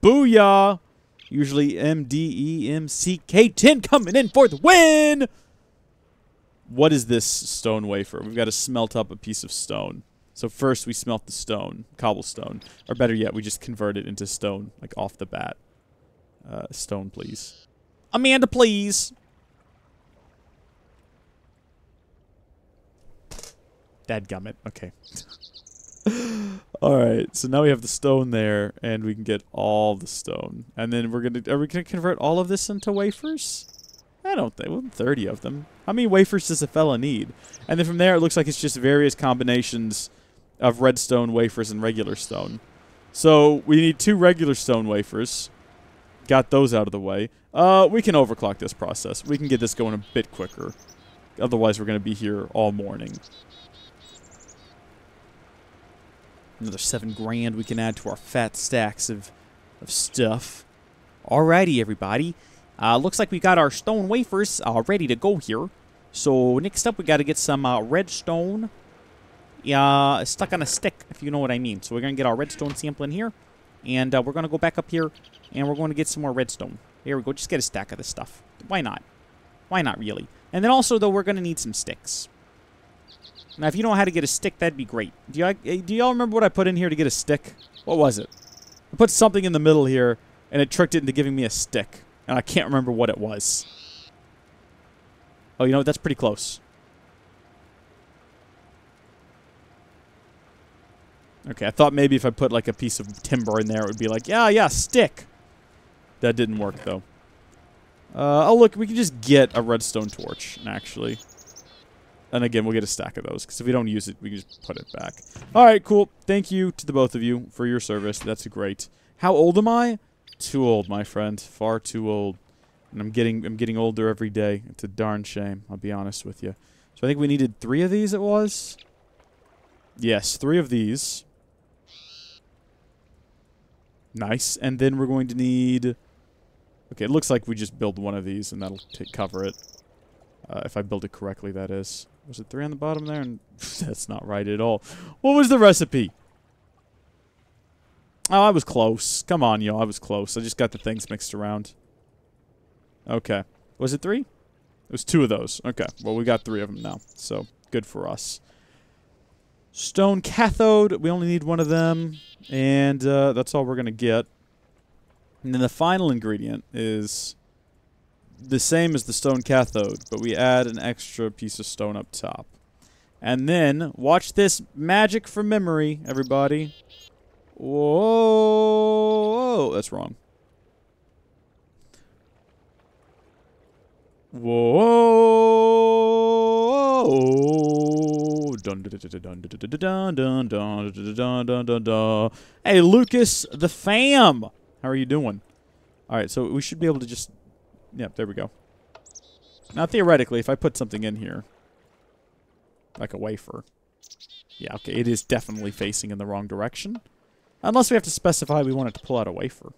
Booyah! Usually MDEMCK10 coming in for the win! What is this stone wafer? We've got to smelt up a piece of stone. So first we smelt the stone, cobblestone. Or better yet, we just convert it into stone, like off the bat. Stone, please. Amanda, please. Dadgummit. Okay. Alright, so now we have the stone there, and we can get all the stone. And then are we gonna convert all of this into wafers? I don't think. Well, 30 of them. How many wafers does a fella need? And then from there, it looks like it's just various combinations of redstone wafers and regular stone. So we need 2 regular stone wafers. Got those out of the way. We can overclock this process. We can get this going a bit quicker. Otherwise, we're going to be here all morning. Another 7 grand we can add to our fat stacks of stuff. Alrighty, everybody. Looks like we got our stone wafers ready to go here. So next up, we got to get some redstone stuck on a stick, if you know what I mean. So we're going to get our redstone sample in here. And we're going to go back up here, and we're going to get some more redstone. There we go. Just get a stack of this stuff. Why not? Why not, really? And then also, though, we're going to need some sticks. Now, if you know how to get a stick, that'd be great. Do y'all remember what I put in here to get a stick? What was it? I put something in the middle here, and it tricked it into giving me a stick. And I can't remember what it was. Oh, you know what? That's pretty close. Okay, I thought maybe if I put, like, a piece of timber in there, it would be like, yeah, stick. That didn't work, though. Oh, look, we can just get a redstone torch, actually. And again, we'll get a stack of those, because if we don't use it, we can just put it back. Alright, cool. Thank you to the both of you for your service. That's great. How old am I? Too old, my friend. Far too old. And I'm getting older every day. It's a darn shame, I'll be honest with you. So I think we needed 3 of these, it was? Yes, 3 of these. Nice. And then we're going to need... Okay, it looks like we just build 1 of these, and that'll cover it. If I build it correctly, that is. Was it 3 on the bottom there? And that's not right at all. What was the recipe? Oh, I was close. Come on, y'all. I was close. I just got the things mixed around. Okay. Was it 3? It was 2 of those. Okay. Well, we got 3 of them now. So, good for us. Stone cathode. We only need 1 of them. And that's all we're going to get. And then the final ingredient is the same as the stone cathode, but we add an extra piece of stone up top. And then, watch this magic from memory, everybody. Whoa, that's wrong. Whoa. Dun dun dun dun dun dun dun dun dun dun. Hey, Lucas, the fam. How are you doing? All right, so we should be able to just... Yep, there we go. Now, theoretically, if I put something in here, like a wafer... Yeah, okay, it is definitely facing in the wrong direction. Unless we have to specify we want it to pull out a wafer.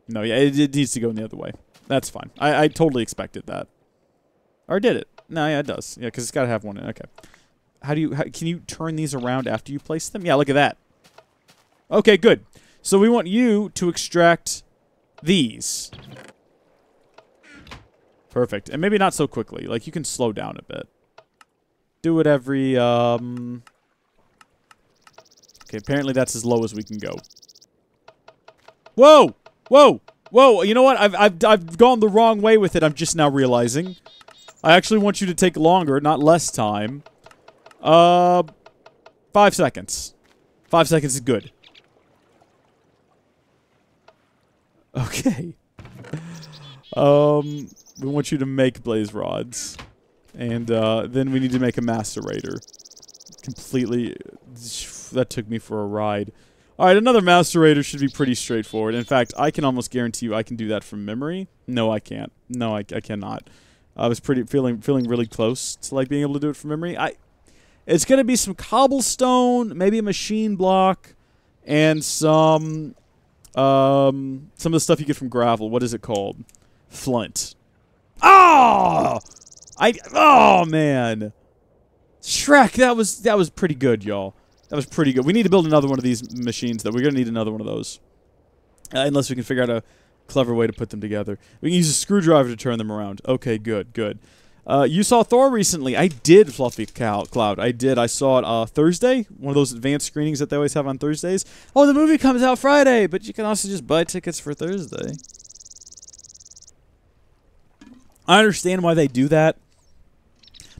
No, yeah, it needs to go in the other way. That's fine. I totally expected that. Or did it? No, yeah, it does. Yeah, because it's got to have one in. Okay. Can you turn these around after you place them? Yeah, look at that. Okay, good. So we want you to extract these. Perfect. And maybe not so quickly. Like, you can slow down a bit. Do it every, Okay, apparently that's as low as we can go. Whoa! Whoa! Whoa! You know what? I've gone the wrong way with it. I'm just now realizing. I actually want you to take longer, not less time. 5 seconds. 5 seconds is good. Okay. We want you to make blaze rods. And, then we need to make a macerator. Completely... That took me for a ride. Alright, another macerator should be pretty straightforward. In fact, I can almost guarantee you I can do that from memory. No, I can't. No, I cannot. I was feeling really close to, like, being able to do it from memory. It's gonna be some cobblestone, maybe a machine block, and some of the stuff you get from gravel. What is it called? Flint. Oh! Oh, man. Shrek, that was pretty good, y'all. That was pretty good. We need to build another one of these machines, though. We're going to need another one of those. Unless we can figure out a clever way to put them together. We can use a screwdriver to turn them around. Okay, good, good. You saw Thor recently. I did, Fluffy Cloud. I did. I saw it Thursday. One of those advanced screenings that they always have on Thursdays. Oh, the movie comes out Friday, but you can also just buy tickets for Thursday. I understand why they do that.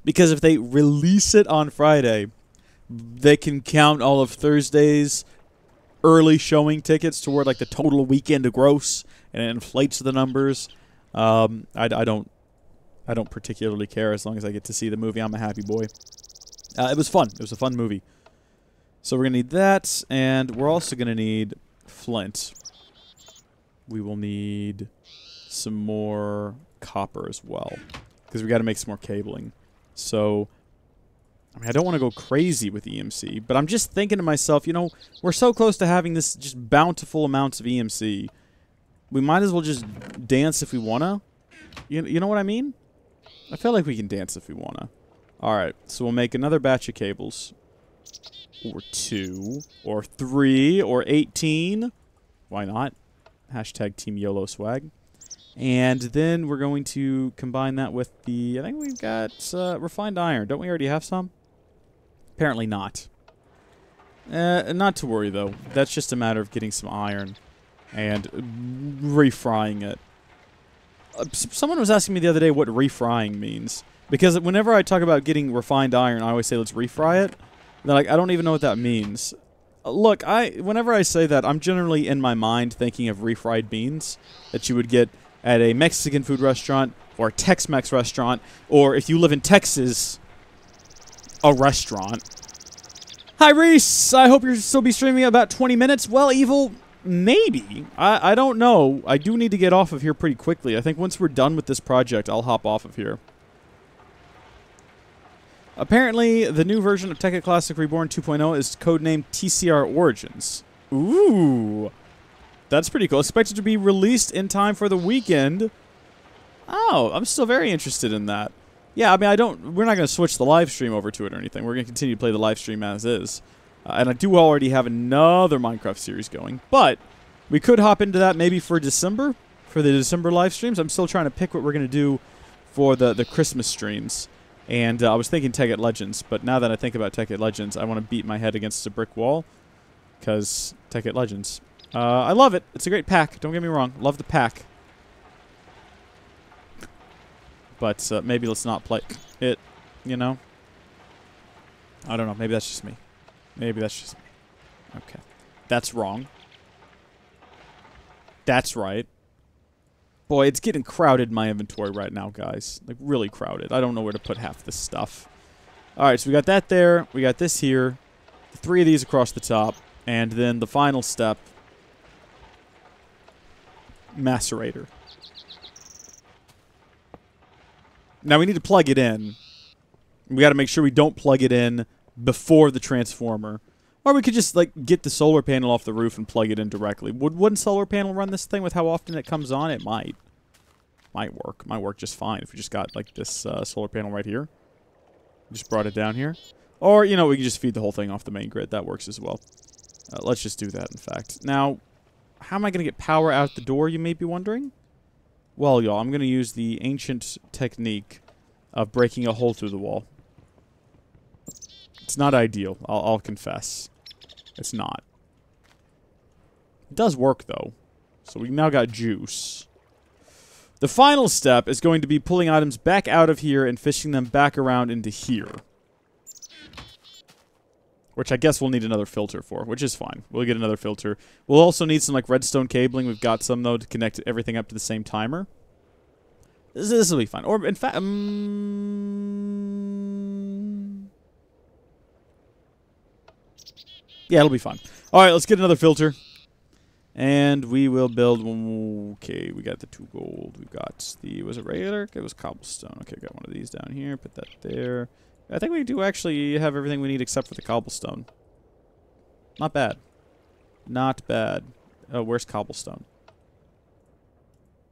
Because if they release it on Friday, they can count all of Thursday's early showing tickets toward like the total weekend gross, and it inflates the numbers. I don't particularly care as long as I get to see the movie. I'm a happy boy. It was fun. It was a fun movie. So we're gonna need that, and we're also gonna need flint. We will need some more copper as well, because we got to make some more cabling. So, I mean, I don't want to go crazy with EMC, but I'm just thinking to myself, you know, we're so close to having this just bountiful amounts of EMC. We might as well just dance if we wanna. You know what I mean? I feel like we can dance if we wanna. Alright, so we'll make another batch of cables. Or 2. Or 3. Or 18. Why not? Hashtag Team YOLO swag. And then we're going to combine that with the... I think we've got refined iron. Don't we already have some? Apparently not. Not to worry, though. That's just a matter of getting some iron and refrying it. Someone was asking me the other day what refrying means. Because whenever I talk about getting refined iron, I always say, let's refry it. They're like, I don't even know what that means. Look, whenever I say that, I'm generally in my mind thinking of refried beans that you would get at a Mexican food restaurant or a Tex-Mex restaurant, or if you live in Texas, a restaurant. Hi, Rees! I hope you'll still be streaming in about 20 minutes. Well, Evil, maybe. I don't know. I do need to get off of here pretty quickly. I think once we're done with this project, I'll hop off of here. Apparently, the new version of Tekkit Classic Reborn 2.0 is codenamed TCR Origins. Ooh. That's pretty cool. Expected to be released in time for the weekend. Oh, I'm still very interested in that. Yeah, I mean, we're not going to switch the live stream over to it or anything. We're going to continue to play the live stream as is. And I do already have another Minecraft series going. But we could hop into that maybe for December, for the December live streams. I'm still trying to pick what we're going to do for the Christmas streams. And I was thinking Tekkit Legends, but now that I think about Tekkit Legends, I want to beat my head against a brick wall. Because Tekkit Legends. I love it. It's a great pack. Don't get me wrong. Love the pack. But maybe let's not play it, you know? I don't know. Maybe that's just me. Maybe that's just me. Okay. That's wrong. That's right. Boy, it's getting crowded in my inventory right now, guys. Like, really crowded. I don't know where to put half this stuff. Alright, so we got that there. We got this here. 3 of these across the top. And then the final step. Macerator. Now we need to plug it in. We got to make sure we don't plug it in before the transformer. Or we could just, like, get the solar panel off the roof and plug it in directly. Would one solar panel run this thing with how often it comes on? It might. Might work. Might work just fine if we just got, like, this solar panel right here. Just brought it down here. Or, you know, we can just feed the whole thing off the main grid. That works as well. Let's just do that, in fact. Now, how am I going to get power out the door, you may be wondering? Well, y'all, I'm going to use the ancient technique of breaking a hole through the wall. It's not ideal, I'll confess. It's not. It does work, though. So we now got juice. The final step is going to be pulling items back out of here and fishing them back around into here. Which I guess we'll need another filter for, which is fine. We'll get another filter. We'll also need some, like, redstone cabling. We've got some, though, to connect everything up to the same timer. This will be fine. Or, in fact, yeah, it'll be fine. Alright, let's get another filter. And we will build... Okay, we got the 2 gold. We've got the... Was it regular? It was cobblestone. Okay, got one of these down here. Put that there. I think we do actually have everything we need except for the cobblestone. Not bad. Not bad. Oh, where's cobblestone?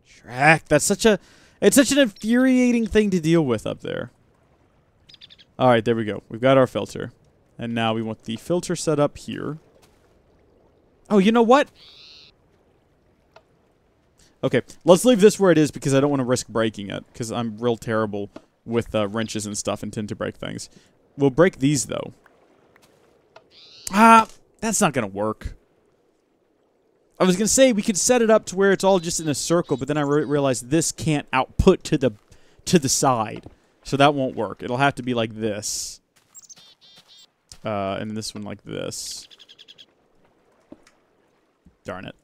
Shrek, that's such a... It's such an infuriating thing to deal with up there. Alright, there we go. We've got our filter. And now we want the filter set up here. Oh, you know what? Okay, let's leave this where it is because I don't want to risk breaking it. Because I'm real terrible with wrenches and stuff and tend to break things. We'll break these, though. Ah, that's not going to work. I was going to say we could set it up to where it's all just in a circle, but then I realized this can't output to the side. So that won't work. It'll have to be like this. And this one like this. Darn it.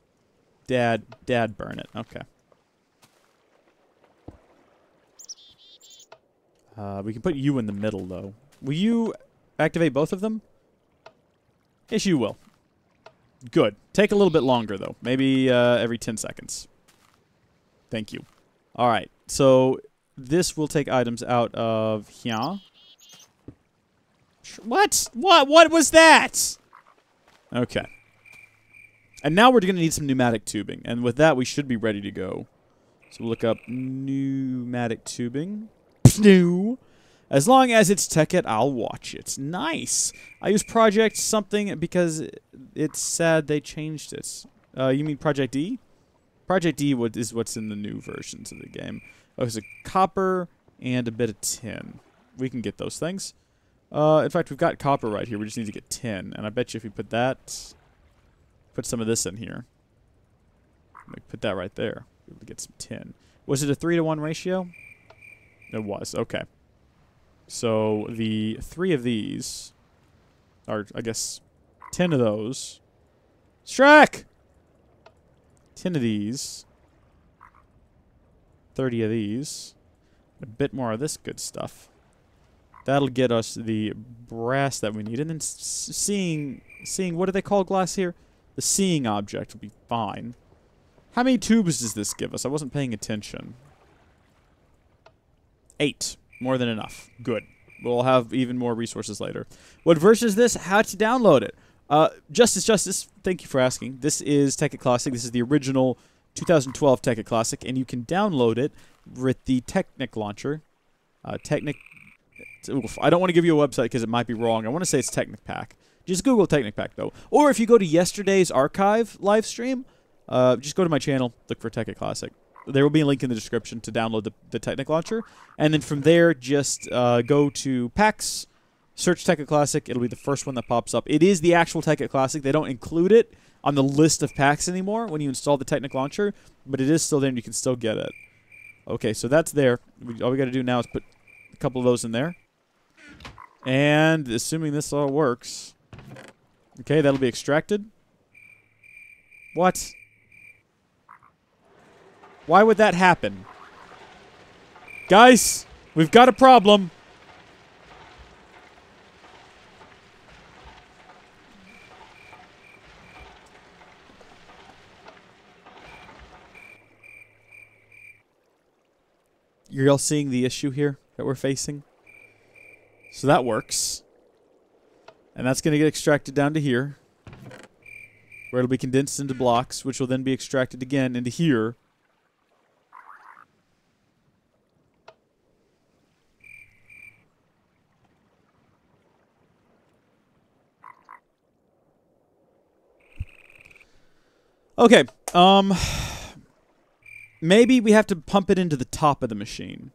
Dad, burn it. Okay. We can put you in the middle, though. Will you activate both of them? Yes, you will. Good. Take a little bit longer, though. Maybe every 10 seconds. Thank you. All right. So this will take items out of here. What? What was that? Okay. And now we're going to need some pneumatic tubing. And with that, we should be ready to go. So we'll look up pneumatic tubing. Pnew. As long as it's Tekkit, I'll watch it. Nice. I use Project something because it's sad they changed it. You mean Project D? Project D is what's in the new versions of the game. Oh, there's a copper and a bit of tin. We can get those things. In fact, we've got copper right here. We just need to get tin. And I bet you if we put that... Put some of this in here. Put that right there. We'll get some tin. Was it a 3-to-1 ratio? It was. Okay. So the 3 of these are, I guess, 10 of those. Shrek! 10 of these. 30 of these. A bit more of this good stuff. That'll get us the brass that we need. And then seeing, what do they call glass here? The seeing object will be fine. How many tubes does this give us? I wasn't paying attention. 8. More than enough. Good. We'll have even more resources later. What version is this? How to download it? Justice, thank you for asking. This is Tekkit Classic. This is the original 2012 Tekkit Classic, and you can download it with the Tekkit launcher. Oof, I don't want to give you a website because it might be wrong. I want to say it's Tekkit Pack. Just Google Tekkit Pack, though. Or if you go to yesterday's archive live stream, just go to my channel, look for Tekkit Classic. There will be a link in the description to download the Tekkit launcher. And then from there, just go to Packs, search Tekkit Classic. It'll be the first one that pops up. It is the actual Tekkit Classic. They don't include it on the list of packs anymore when you install the Tekkit launcher, but it is still there and you can still get it. Okay, so that's there. All we got to do now is put a couple of those in there. And assuming this all works... Okay, that'll be extracted. What? Why would that happen? Guys, we've got a problem. You're all seeing the issue here that we're facing? So that works. And that's going to get extracted down to here, where it'll be condensed into blocks, which will then be extracted again into here. Okay, maybe we have to pump it into the top of the machine.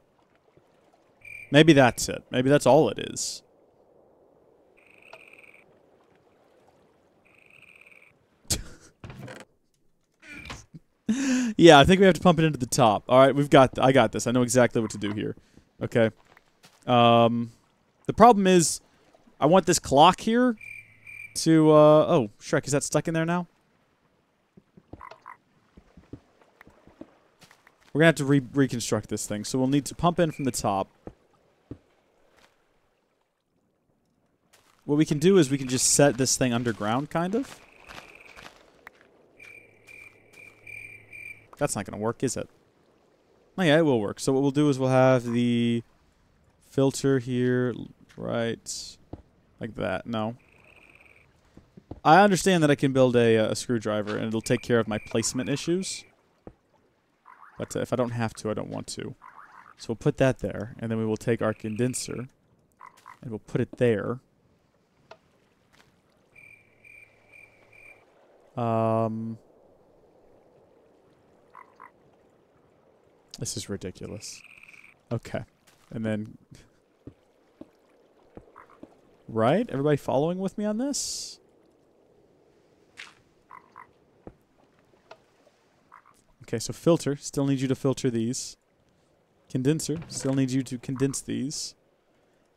Maybe that's it. Maybe that's all it is. Yeah, I think we have to pump it into the top. All right, I got this. I know exactly what to do here. Okay. The problem is, I want this clock here to, oh, Shrek, is that stuck in there now? We're going to have to reconstruct this thing, so we'll need to pump in from the top. What we can do is we can just set this thing underground, kind of. That's not going to work, is it? Oh, yeah, it will work. So what we'll do is we'll have the filter here, right, like that. No. I understand that I can build a screwdriver, and it'll take care of my placement issues. But if I don't have to, I don't want to. So we'll put that there, and then we will take our condenser, and we'll put it there. This is ridiculous. Okay. And then... Right? Everybody following with me on this? Okay, so filter. Still need you to filter these. Condenser. Still need you to condense these.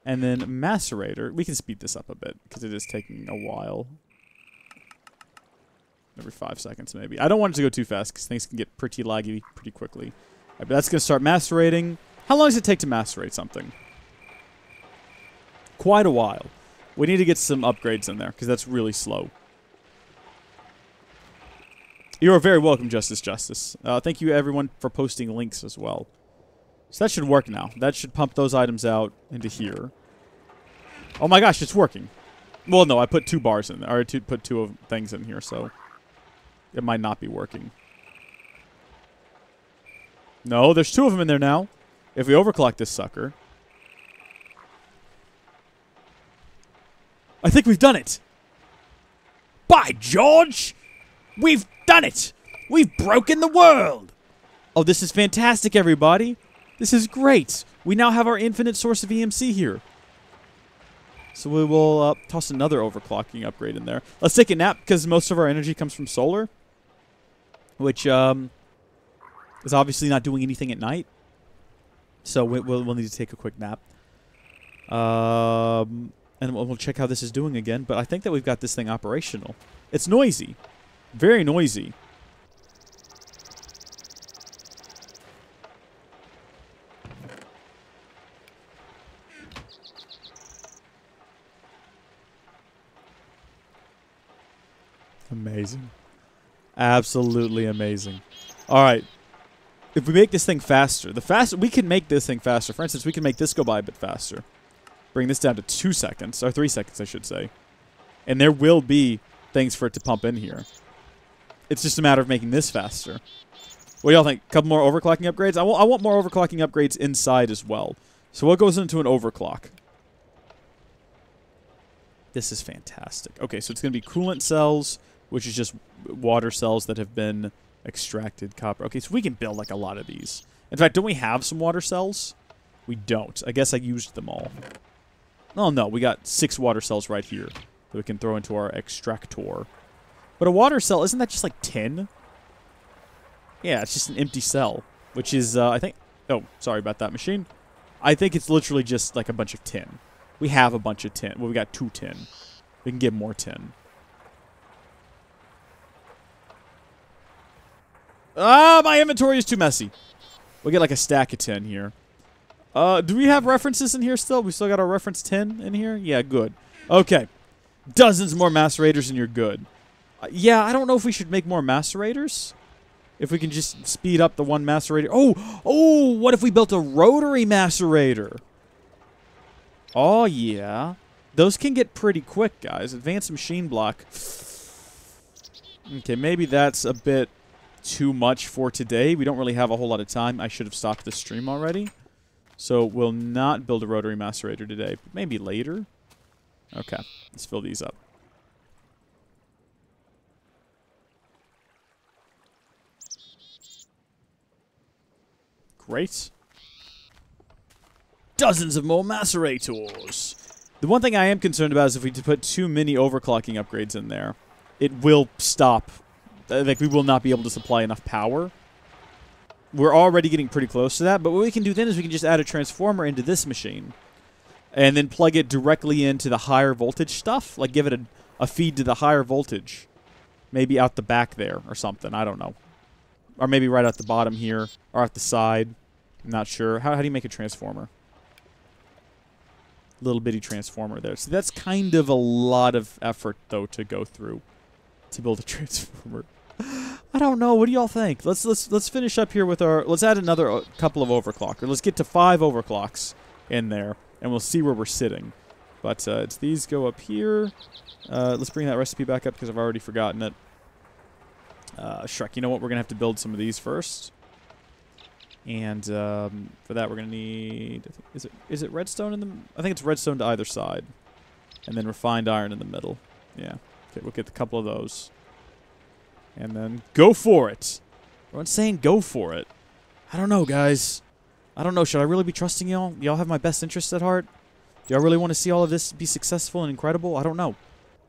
And then macerator. We can speed this up a bit because it is taking a while. Every 5 seconds, maybe. I don't want it to go too fast because things can get pretty laggy pretty quickly. All right, but that's going to start macerating. How long does it take to macerate something? Quite a while. We need to get some upgrades in there because that's really slow. You are very welcome, Justice. Thank you, everyone, for posting links as well. So that should work now. That should pump those items out into here. Oh my gosh, it's working. Well, no, I put 2 bars in there. Or I put 2 of things in here, so it might not be working. No, there's 2 of them in there now. If we overclock this sucker. I think we've done it. By George! We've done it! We've broken the world! Oh, this is fantastic, everybody. This is great. We now have our infinite source of EMC here. So we will toss another overclocking upgrade in there. Let's take a nap because most of our energy comes from solar. Which is obviously not doing anything at night. So we'll need to take a quick nap. And we'll check how this is doing again. But I think that we've got this thing operational. It's noisy. Very noisy. Amazing. Absolutely amazing. All right. If we make this thing faster, we can make this thing faster. For instance, we can make this go by a bit faster. Bring this down to 2 seconds, or 3 seconds, I should say. And there will be things for it to pump in here. It's just a matter of making this faster. What do y'all think? A couple more overclocking upgrades? I want more overclocking upgrades inside as well. So what goes into an overclock? This is fantastic. Okay, so it's going to be coolant cells, which is just water cells that have been extracted copper. Okay, so we can build like a lot of these. In fact, don't we have some water cells? We don't. I guess I used them all. Oh, no, we got 6 water cells right here that we can throw into our extractor. But a water cell, isn't that just like tin? Yeah, it's just an empty cell, which is, I think... Oh, sorry about that, machine. I think it's literally just like a bunch of tin. We have a bunch of tin. Well, we got 2 tin. We can get more tin. Ah, my inventory is too messy. We'll get like a stack of tin here. Do we have references in here still? We still got our reference 10 in here? Yeah, good. Okay. Dozens more macerators and you're good. Yeah, I don't know if we should make more macerators. If we can just speed up the one macerator. Oh, what if we built a rotary macerator? Oh, yeah. Those can get pretty quick, guys. Advanced machine block. Okay, maybe that's a bit too much for today. We don't really have a whole lot of time. I should have stopped the stream already. So we'll not build a rotary macerator today. But maybe later. Okay, let's fill these up. Great. Dozens of more macerators. The one thing I am concerned about is if we put too many overclocking upgrades in there, it will stop. Like, we will not be able to supply enough power. We're already getting pretty close to that, but what we can do then is we can just add a transformer into this machine and then plug it directly into the higher voltage stuff. Like, give it a feed to the higher voltage. Maybe out the back there or something. I don't know. Or maybe right at the bottom here or at the side. I'm not sure. How do you make a transformer? Little bitty transformer there. So that's kind of a lot of effort, though, to go through to build a transformer. I don't know. What do y'all think? Let's finish up here with our... Let's add another couple of overclockers. Let's get to 5 overclocks in there, and we'll see where we're sitting. But it's these go up here. Let's bring that recipe back up because I've already forgotten it. Shrek, you know what? We're going to have to build some of these first. And for that, we're going to need... Is it redstone in the... I think it's redstone to either side. And then refined iron in the middle. Yeah. Okay, we'll get a couple of those. And then go for it. Everyone's saying go for it. I don't know, guys. I don't know. Should I really be trusting y'all? Y'all have my best interests at heart? Do y'all really want to see all of this be successful and incredible? I don't know.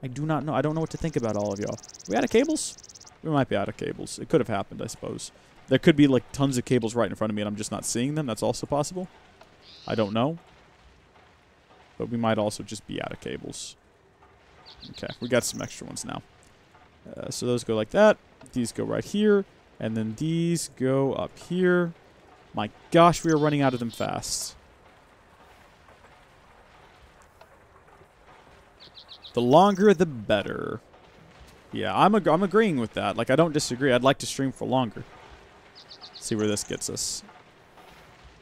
I do not know. I don't know what to think about all of y'all. Are we out of cables? We might be out of cables. It could have happened, I suppose. There could be, like, tons of cables right in front of me and I'm just not seeing them. That's also possible. I don't know. But we might also just be out of cables. Okay, we got some extra ones now. So those go like that. These go right here. And then these go up here. My gosh, we are running out of them fast. The longer, the better. Yeah, I'm agreeing with that. Like, I don't disagree. I'd like to stream for longer. See where this gets us.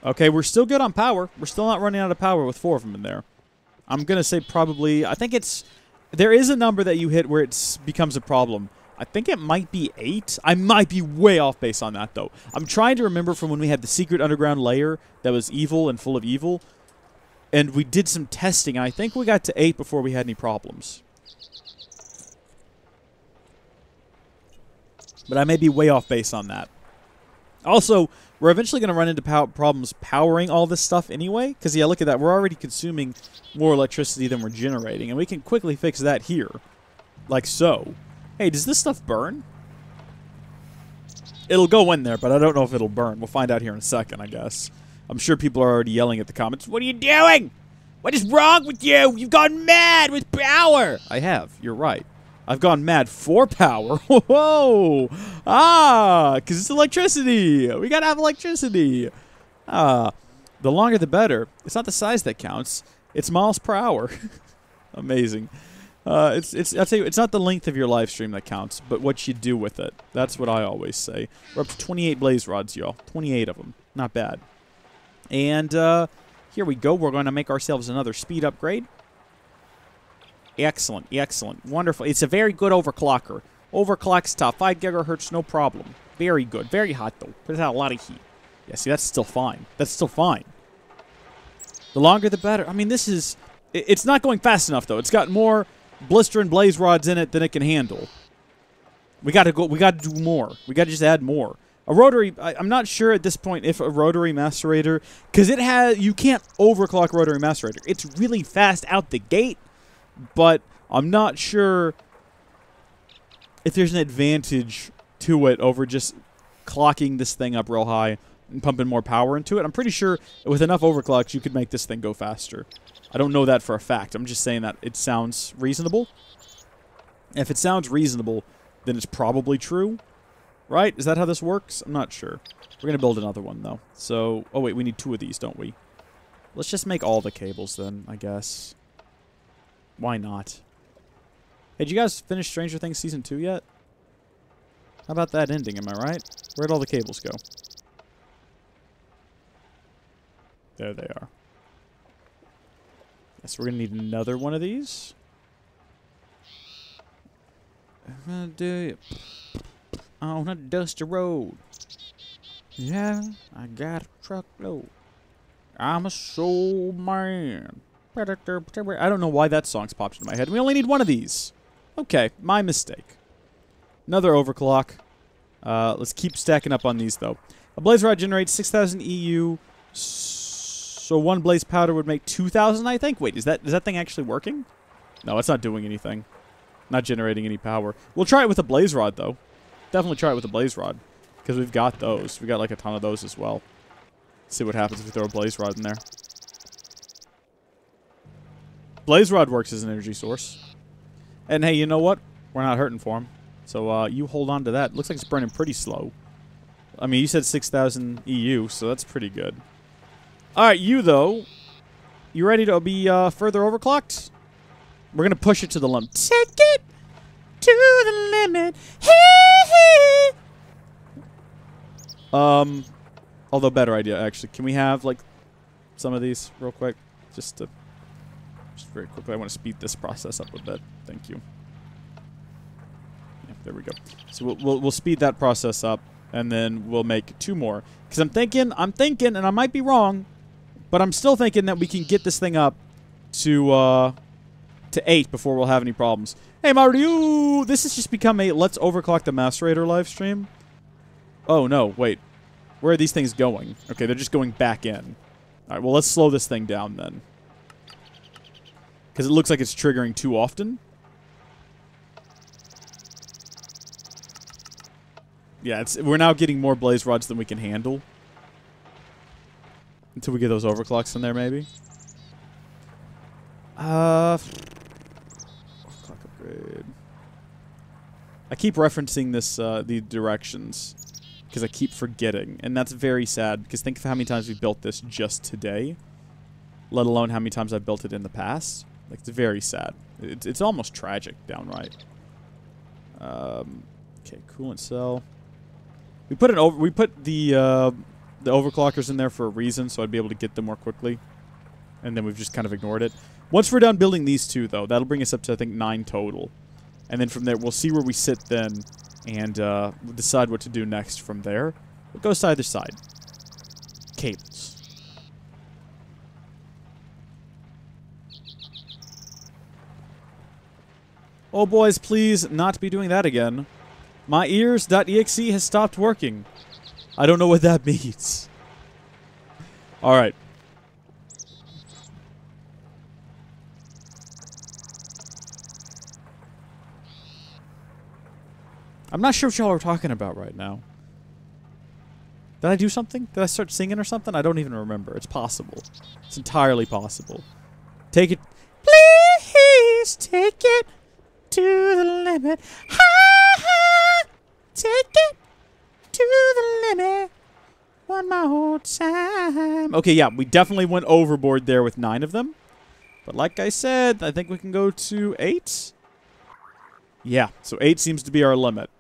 Okay, we're still good on power. We're still not running out of power with 4 of them in there. I'm going to say probably... I think it's... There is a number that you hit where it becomes a problem. I think it might be 8. I might be way off base on that, though. I'm trying to remember from when we had the secret underground layer that was evil and full of evil. And we did some testing, and I think we got to 8 before we had any problems. But I may be way off base on that. Also, we're eventually going to run into problems powering all this stuff anyway. Because, yeah, look at that. We're already consuming more electricity than we're generating. And we can quickly fix that here. Like so. Hey, does this stuff burn? It'll go in there, but I don't know if it'll burn. We'll find out here in a second, I guess. I'm sure people are already yelling at the comments. What are you doing? What is wrong with you? You've gone mad with power. I have. You're right. I've gone mad for power. Whoa! Ah, because it's electricity. We gotta have electricity. The longer the better. It's not the size that counts. It's miles per hour. Amazing. I'll tell you, it's not the length of your live stream that counts, but what you do with it. That's what I always say. We're up to 28 blaze rods, y'all. 28 of them. Not bad. And here we go. We're going to make ourselves another speed upgrade. Excellent, excellent, wonderful. It's a very good overclocker. Overclocks top 5 gigahertz, no problem. Very good, very hot though. Puts out a lot of heat. Yeah, see, that's still fine. That's still fine. The longer, the better. I mean, this is. It's not going fast enough though. It's got more blister and blaze rods in it than it can handle. We got to go. We got to do more. We got to just add more. A rotary. I'm not sure at this point if a rotary macerator, because it has. You can't overclock rotary macerator. It's really fast out the gate. But I'm not sure if there's an advantage to it over just clocking this thing up real high and pumping more power into it. I'm pretty sure with enough overclocks, you could make this thing go faster. I don't know that for a fact. I'm just saying that it sounds reasonable. If it sounds reasonable, then it's probably true. Right? Is that how this works? I'm not sure. We're going to build another one, though. So, oh wait, we need 2 of these, don't we? Let's just make all the cables then, I guess. Why not? Hey, did you guys finish Stranger Things Season 2 yet? How about that ending, am I right? Where'd all the cables go? There they are. Yes, we're going to need another one of these. I'm going to do it on a dusty road. Yeah, I got a truckload. I'm a soul man. I don't know why that song's popped into my head. We only need one of these. Okay, my mistake. Another overclock. Let's keep stacking up on these, though. A blaze rod generates 6,000 EU. So one blaze powder would make 2,000, I think. Wait, is that thing actually working? No, it's not doing anything. Not generating any power. We'll try it with a blaze rod, though. Definitely try it with a blaze rod. Because we've got those. We got like a ton of those as well. See what happens if we throw a blaze rod in there. Blaze rod works as an energy source. And hey, you know what? We're not hurting for him. So you hold on to that. Looks like it's burning pretty slow. I mean, you said 6,000 EU, so that's pretty good. Alright, you though. You ready to be further overclocked? We're going to push it to the limit. Take it to the limit. Although better idea, actually. Can we have, like, some of these real quick? Just very quickly. I want to speed this process up a bit. Thank you. Yeah, there we go. So we'll speed that process up, and then we'll make 2 more. Because I'm thinking, and I might be wrong, but I'm still thinking that we can get this thing up to 8 before we'll have any problems. Hey, Mario! This has just become a Let's Overclock the Macerator live stream. Oh, no. Wait. Where are these things going? Okay, they're just going back in. Alright, well, let's slow this thing down then. Because it looks like it's triggering too often. Yeah, we're now getting more blaze rods than we can handle. Until we get those overclocks in there, maybe. Overclock upgrade. I keep referencing this, the directions. Because I keep forgetting. And that's very sad, because think of how many times we built this just today. Let alone how many times I've built it in the past. Like, it's very sad. It's almost tragic, downright. Okay, coolant cell. We put the overclockers in there for a reason, so I'd be able to get them more quickly. And then we've just kind of ignored it. Once we're done building these two, though, that'll bring us up to, I think, 9 total. And then from there, we'll see where we sit then, and we'll decide what to do next from there. We'll go side to side. Cables. Oh, boys, please not be doing that again. My ears.exe has stopped working. I don't know what that means. Alright. I'm not sure what y'all are talking about right now. Did I do something? Did I start singing or something? I don't even remember. It's possible. It's entirely possible. Take it. Please take it to the limit. Ha ha. Take it to the limit. One more time. Okay, yeah, we definitely went overboard there with 9 of them. But like I said, I think we can go to 8. Yeah, so 8 seems to be our limit.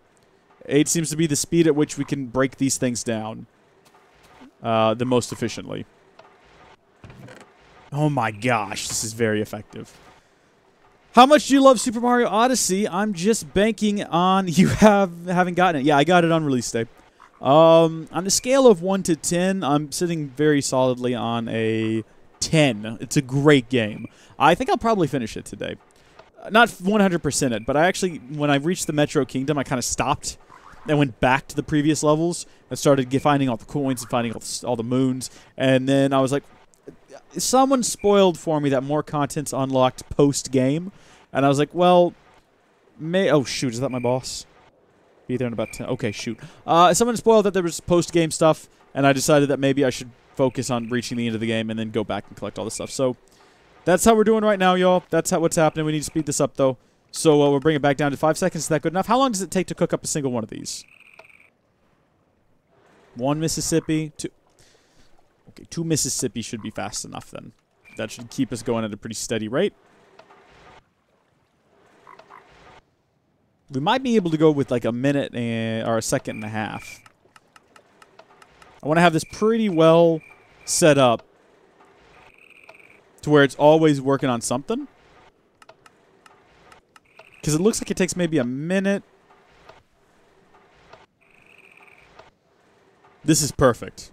8 seems to be the speed at which we can break these things down the most efficiently. Oh my gosh, this is very effective. How much do you love Super Mario Odyssey? I'm just banking on you haven't gotten it. Yeah, I got it on release day. On a scale of 1 to 10, I'm sitting very solidly on a 10. It's a great game. I think I'll probably finish it today. Not 100% it, but I actually, when I reached the Metro Kingdom, I kind of stopped and went back to the previous levels and started finding all the coins and finding all the moons. And then I was like, someone spoiled for me that more content's unlocked post-game. And I was like, well, oh, shoot, is that my boss? Be there in about 10. Okay, shoot. Someone spoiled that there was post-game stuff, and I decided that maybe I should focus on reaching the end of the game and then go back and collect all the stuff. So that's how we're doing right now, y'all. That's what's happening. We need to speed this up, though. So we'll bring it back down to 5 seconds. Is that good enough? How long does it take to cook up a single one of these? 1 Mississippi. 2. Okay, 2 Mississippi should be fast enough, then. That should keep us going at a pretty steady rate. We might be able to go with like a minute or a second and a half. I want to have this pretty well set up to where it's always working on something. Because it looks like it takes maybe a minute. This is perfect.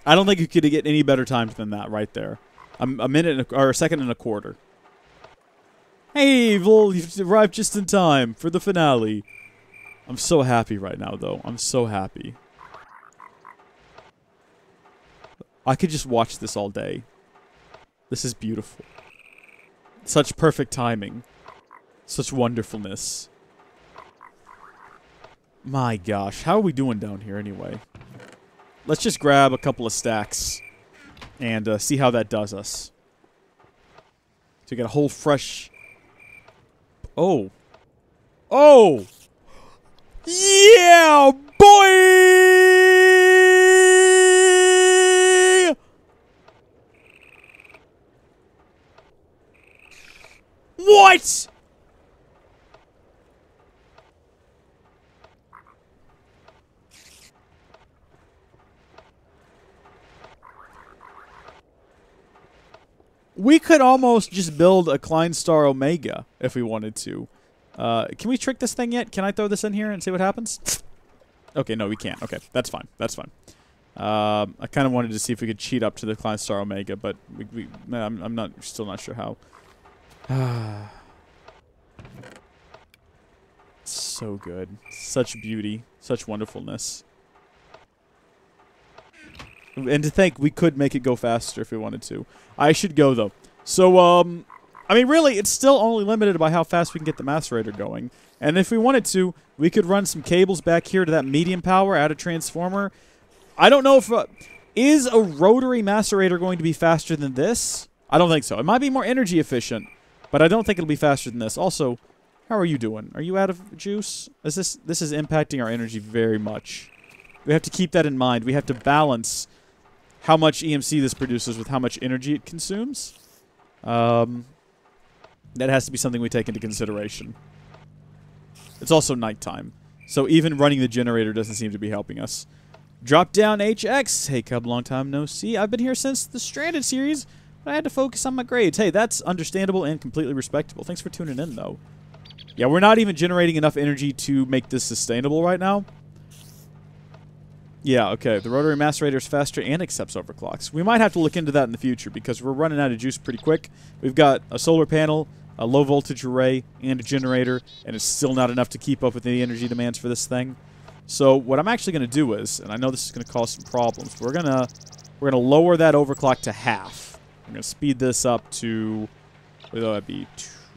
I don't think you could get any better times than that right there. A minute or a second and a quarter. Hey, Vol, you've arrived just in time for the finale. I'm so happy right now, though. I'm so happy. I could just watch this all day. This is beautiful. Such perfect timing. Such wonderfulness. My gosh, how are we doing down here anyway? Let's just grab a couple of stacks and see how that does us. So we got a whole fresh... Oh. Oh! Yeah, boy! What? We could almost just build a Klein Star Omega if we wanted to. Can we trick this thing yet? Can I throw this in here and see what happens? Okay, no, we can't. Okay, that's fine. That's fine. I kind of wanted to see if we could cheat up to the Klein Star Omega, but I'm still not sure how. So good. Such beauty. Such wonderfulness. And to think we could make it go faster if we wanted to. I should go, though. So, I mean, really, it's still only limited by how fast we can get the macerator going. And if we wanted to, we could run some cables back here to that medium power, add a transformer. I don't know if... is a rotary macerator going to be faster than this? I don't think so. It might be more energy efficient, but I don't think it'll be faster than this. Also, how are you doing? Are you out of juice? This is impacting our energy very much. We have to keep that in mind. We have to balance how much EMC this produces with how much energy it consumes. That has to be something we take into consideration. It's also nighttime, so even running the generator doesn't seem to be helping us. Drop down HX. Hey, Cub, long time no see. I've been here since the Stranded series, but I had to focus on my grades. Hey, that's understandable and completely respectable. Thanks for tuning in, though. Yeah, we're not even generating enough energy to make this sustainable right now. Yeah, okay. The rotary macerator is faster and accepts overclocks. We might have to look into that in the future because we're running out of juice pretty quick. We've got a solar panel, a low voltage array, and a generator, and it's still not enough to keep up with the energy demands for this thing. So what I'm actually going to do is, and I know this is going to cause some problems, we're gonna lower that overclock to half. I'm going to speed this up to, what would that be,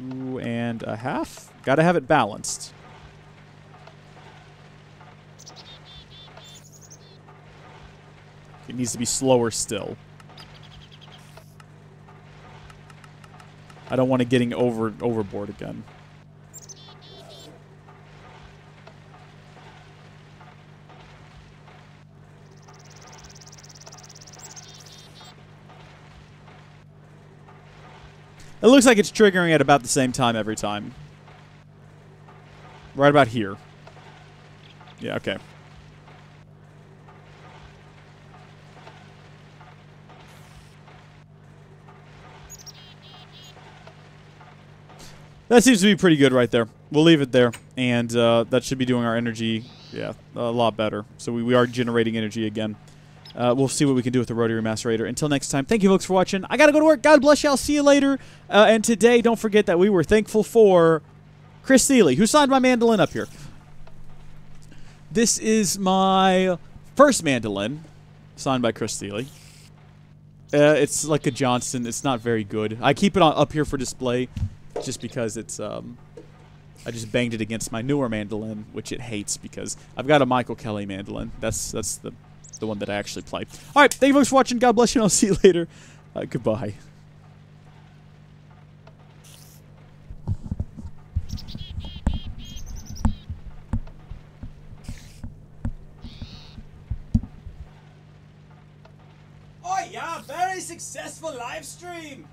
2.5? Got to have it balanced. It needs to be slower still. I don't want to getting overboard again. It looks like it's triggering at about the same time every time. Right about here. Yeah, okay. That seems to be pretty good right there. We'll leave it there. And that should be doing our energy, yeah, a lot better. So we are generating energy again. We'll see what we can do with the rotary macerator. Until next time, thank you folks for watching. I gotta go to work. God bless you. I'll see you later. And today, don't forget that we were thankful for Chris Thile, who signed my mandolin up here. This is my first mandolin, signed by Chris Thile. It's like a Johnson. It's not very good. I keep it up here for display, just because it's I just banged it against my newer mandolin, which it hates because I've got a Michael Kelly mandolin. That's the one that I actually play. All right, thank you folks for watching. God bless you, and I'll see you later. Goodbye. Oh yeah, very successful live stream.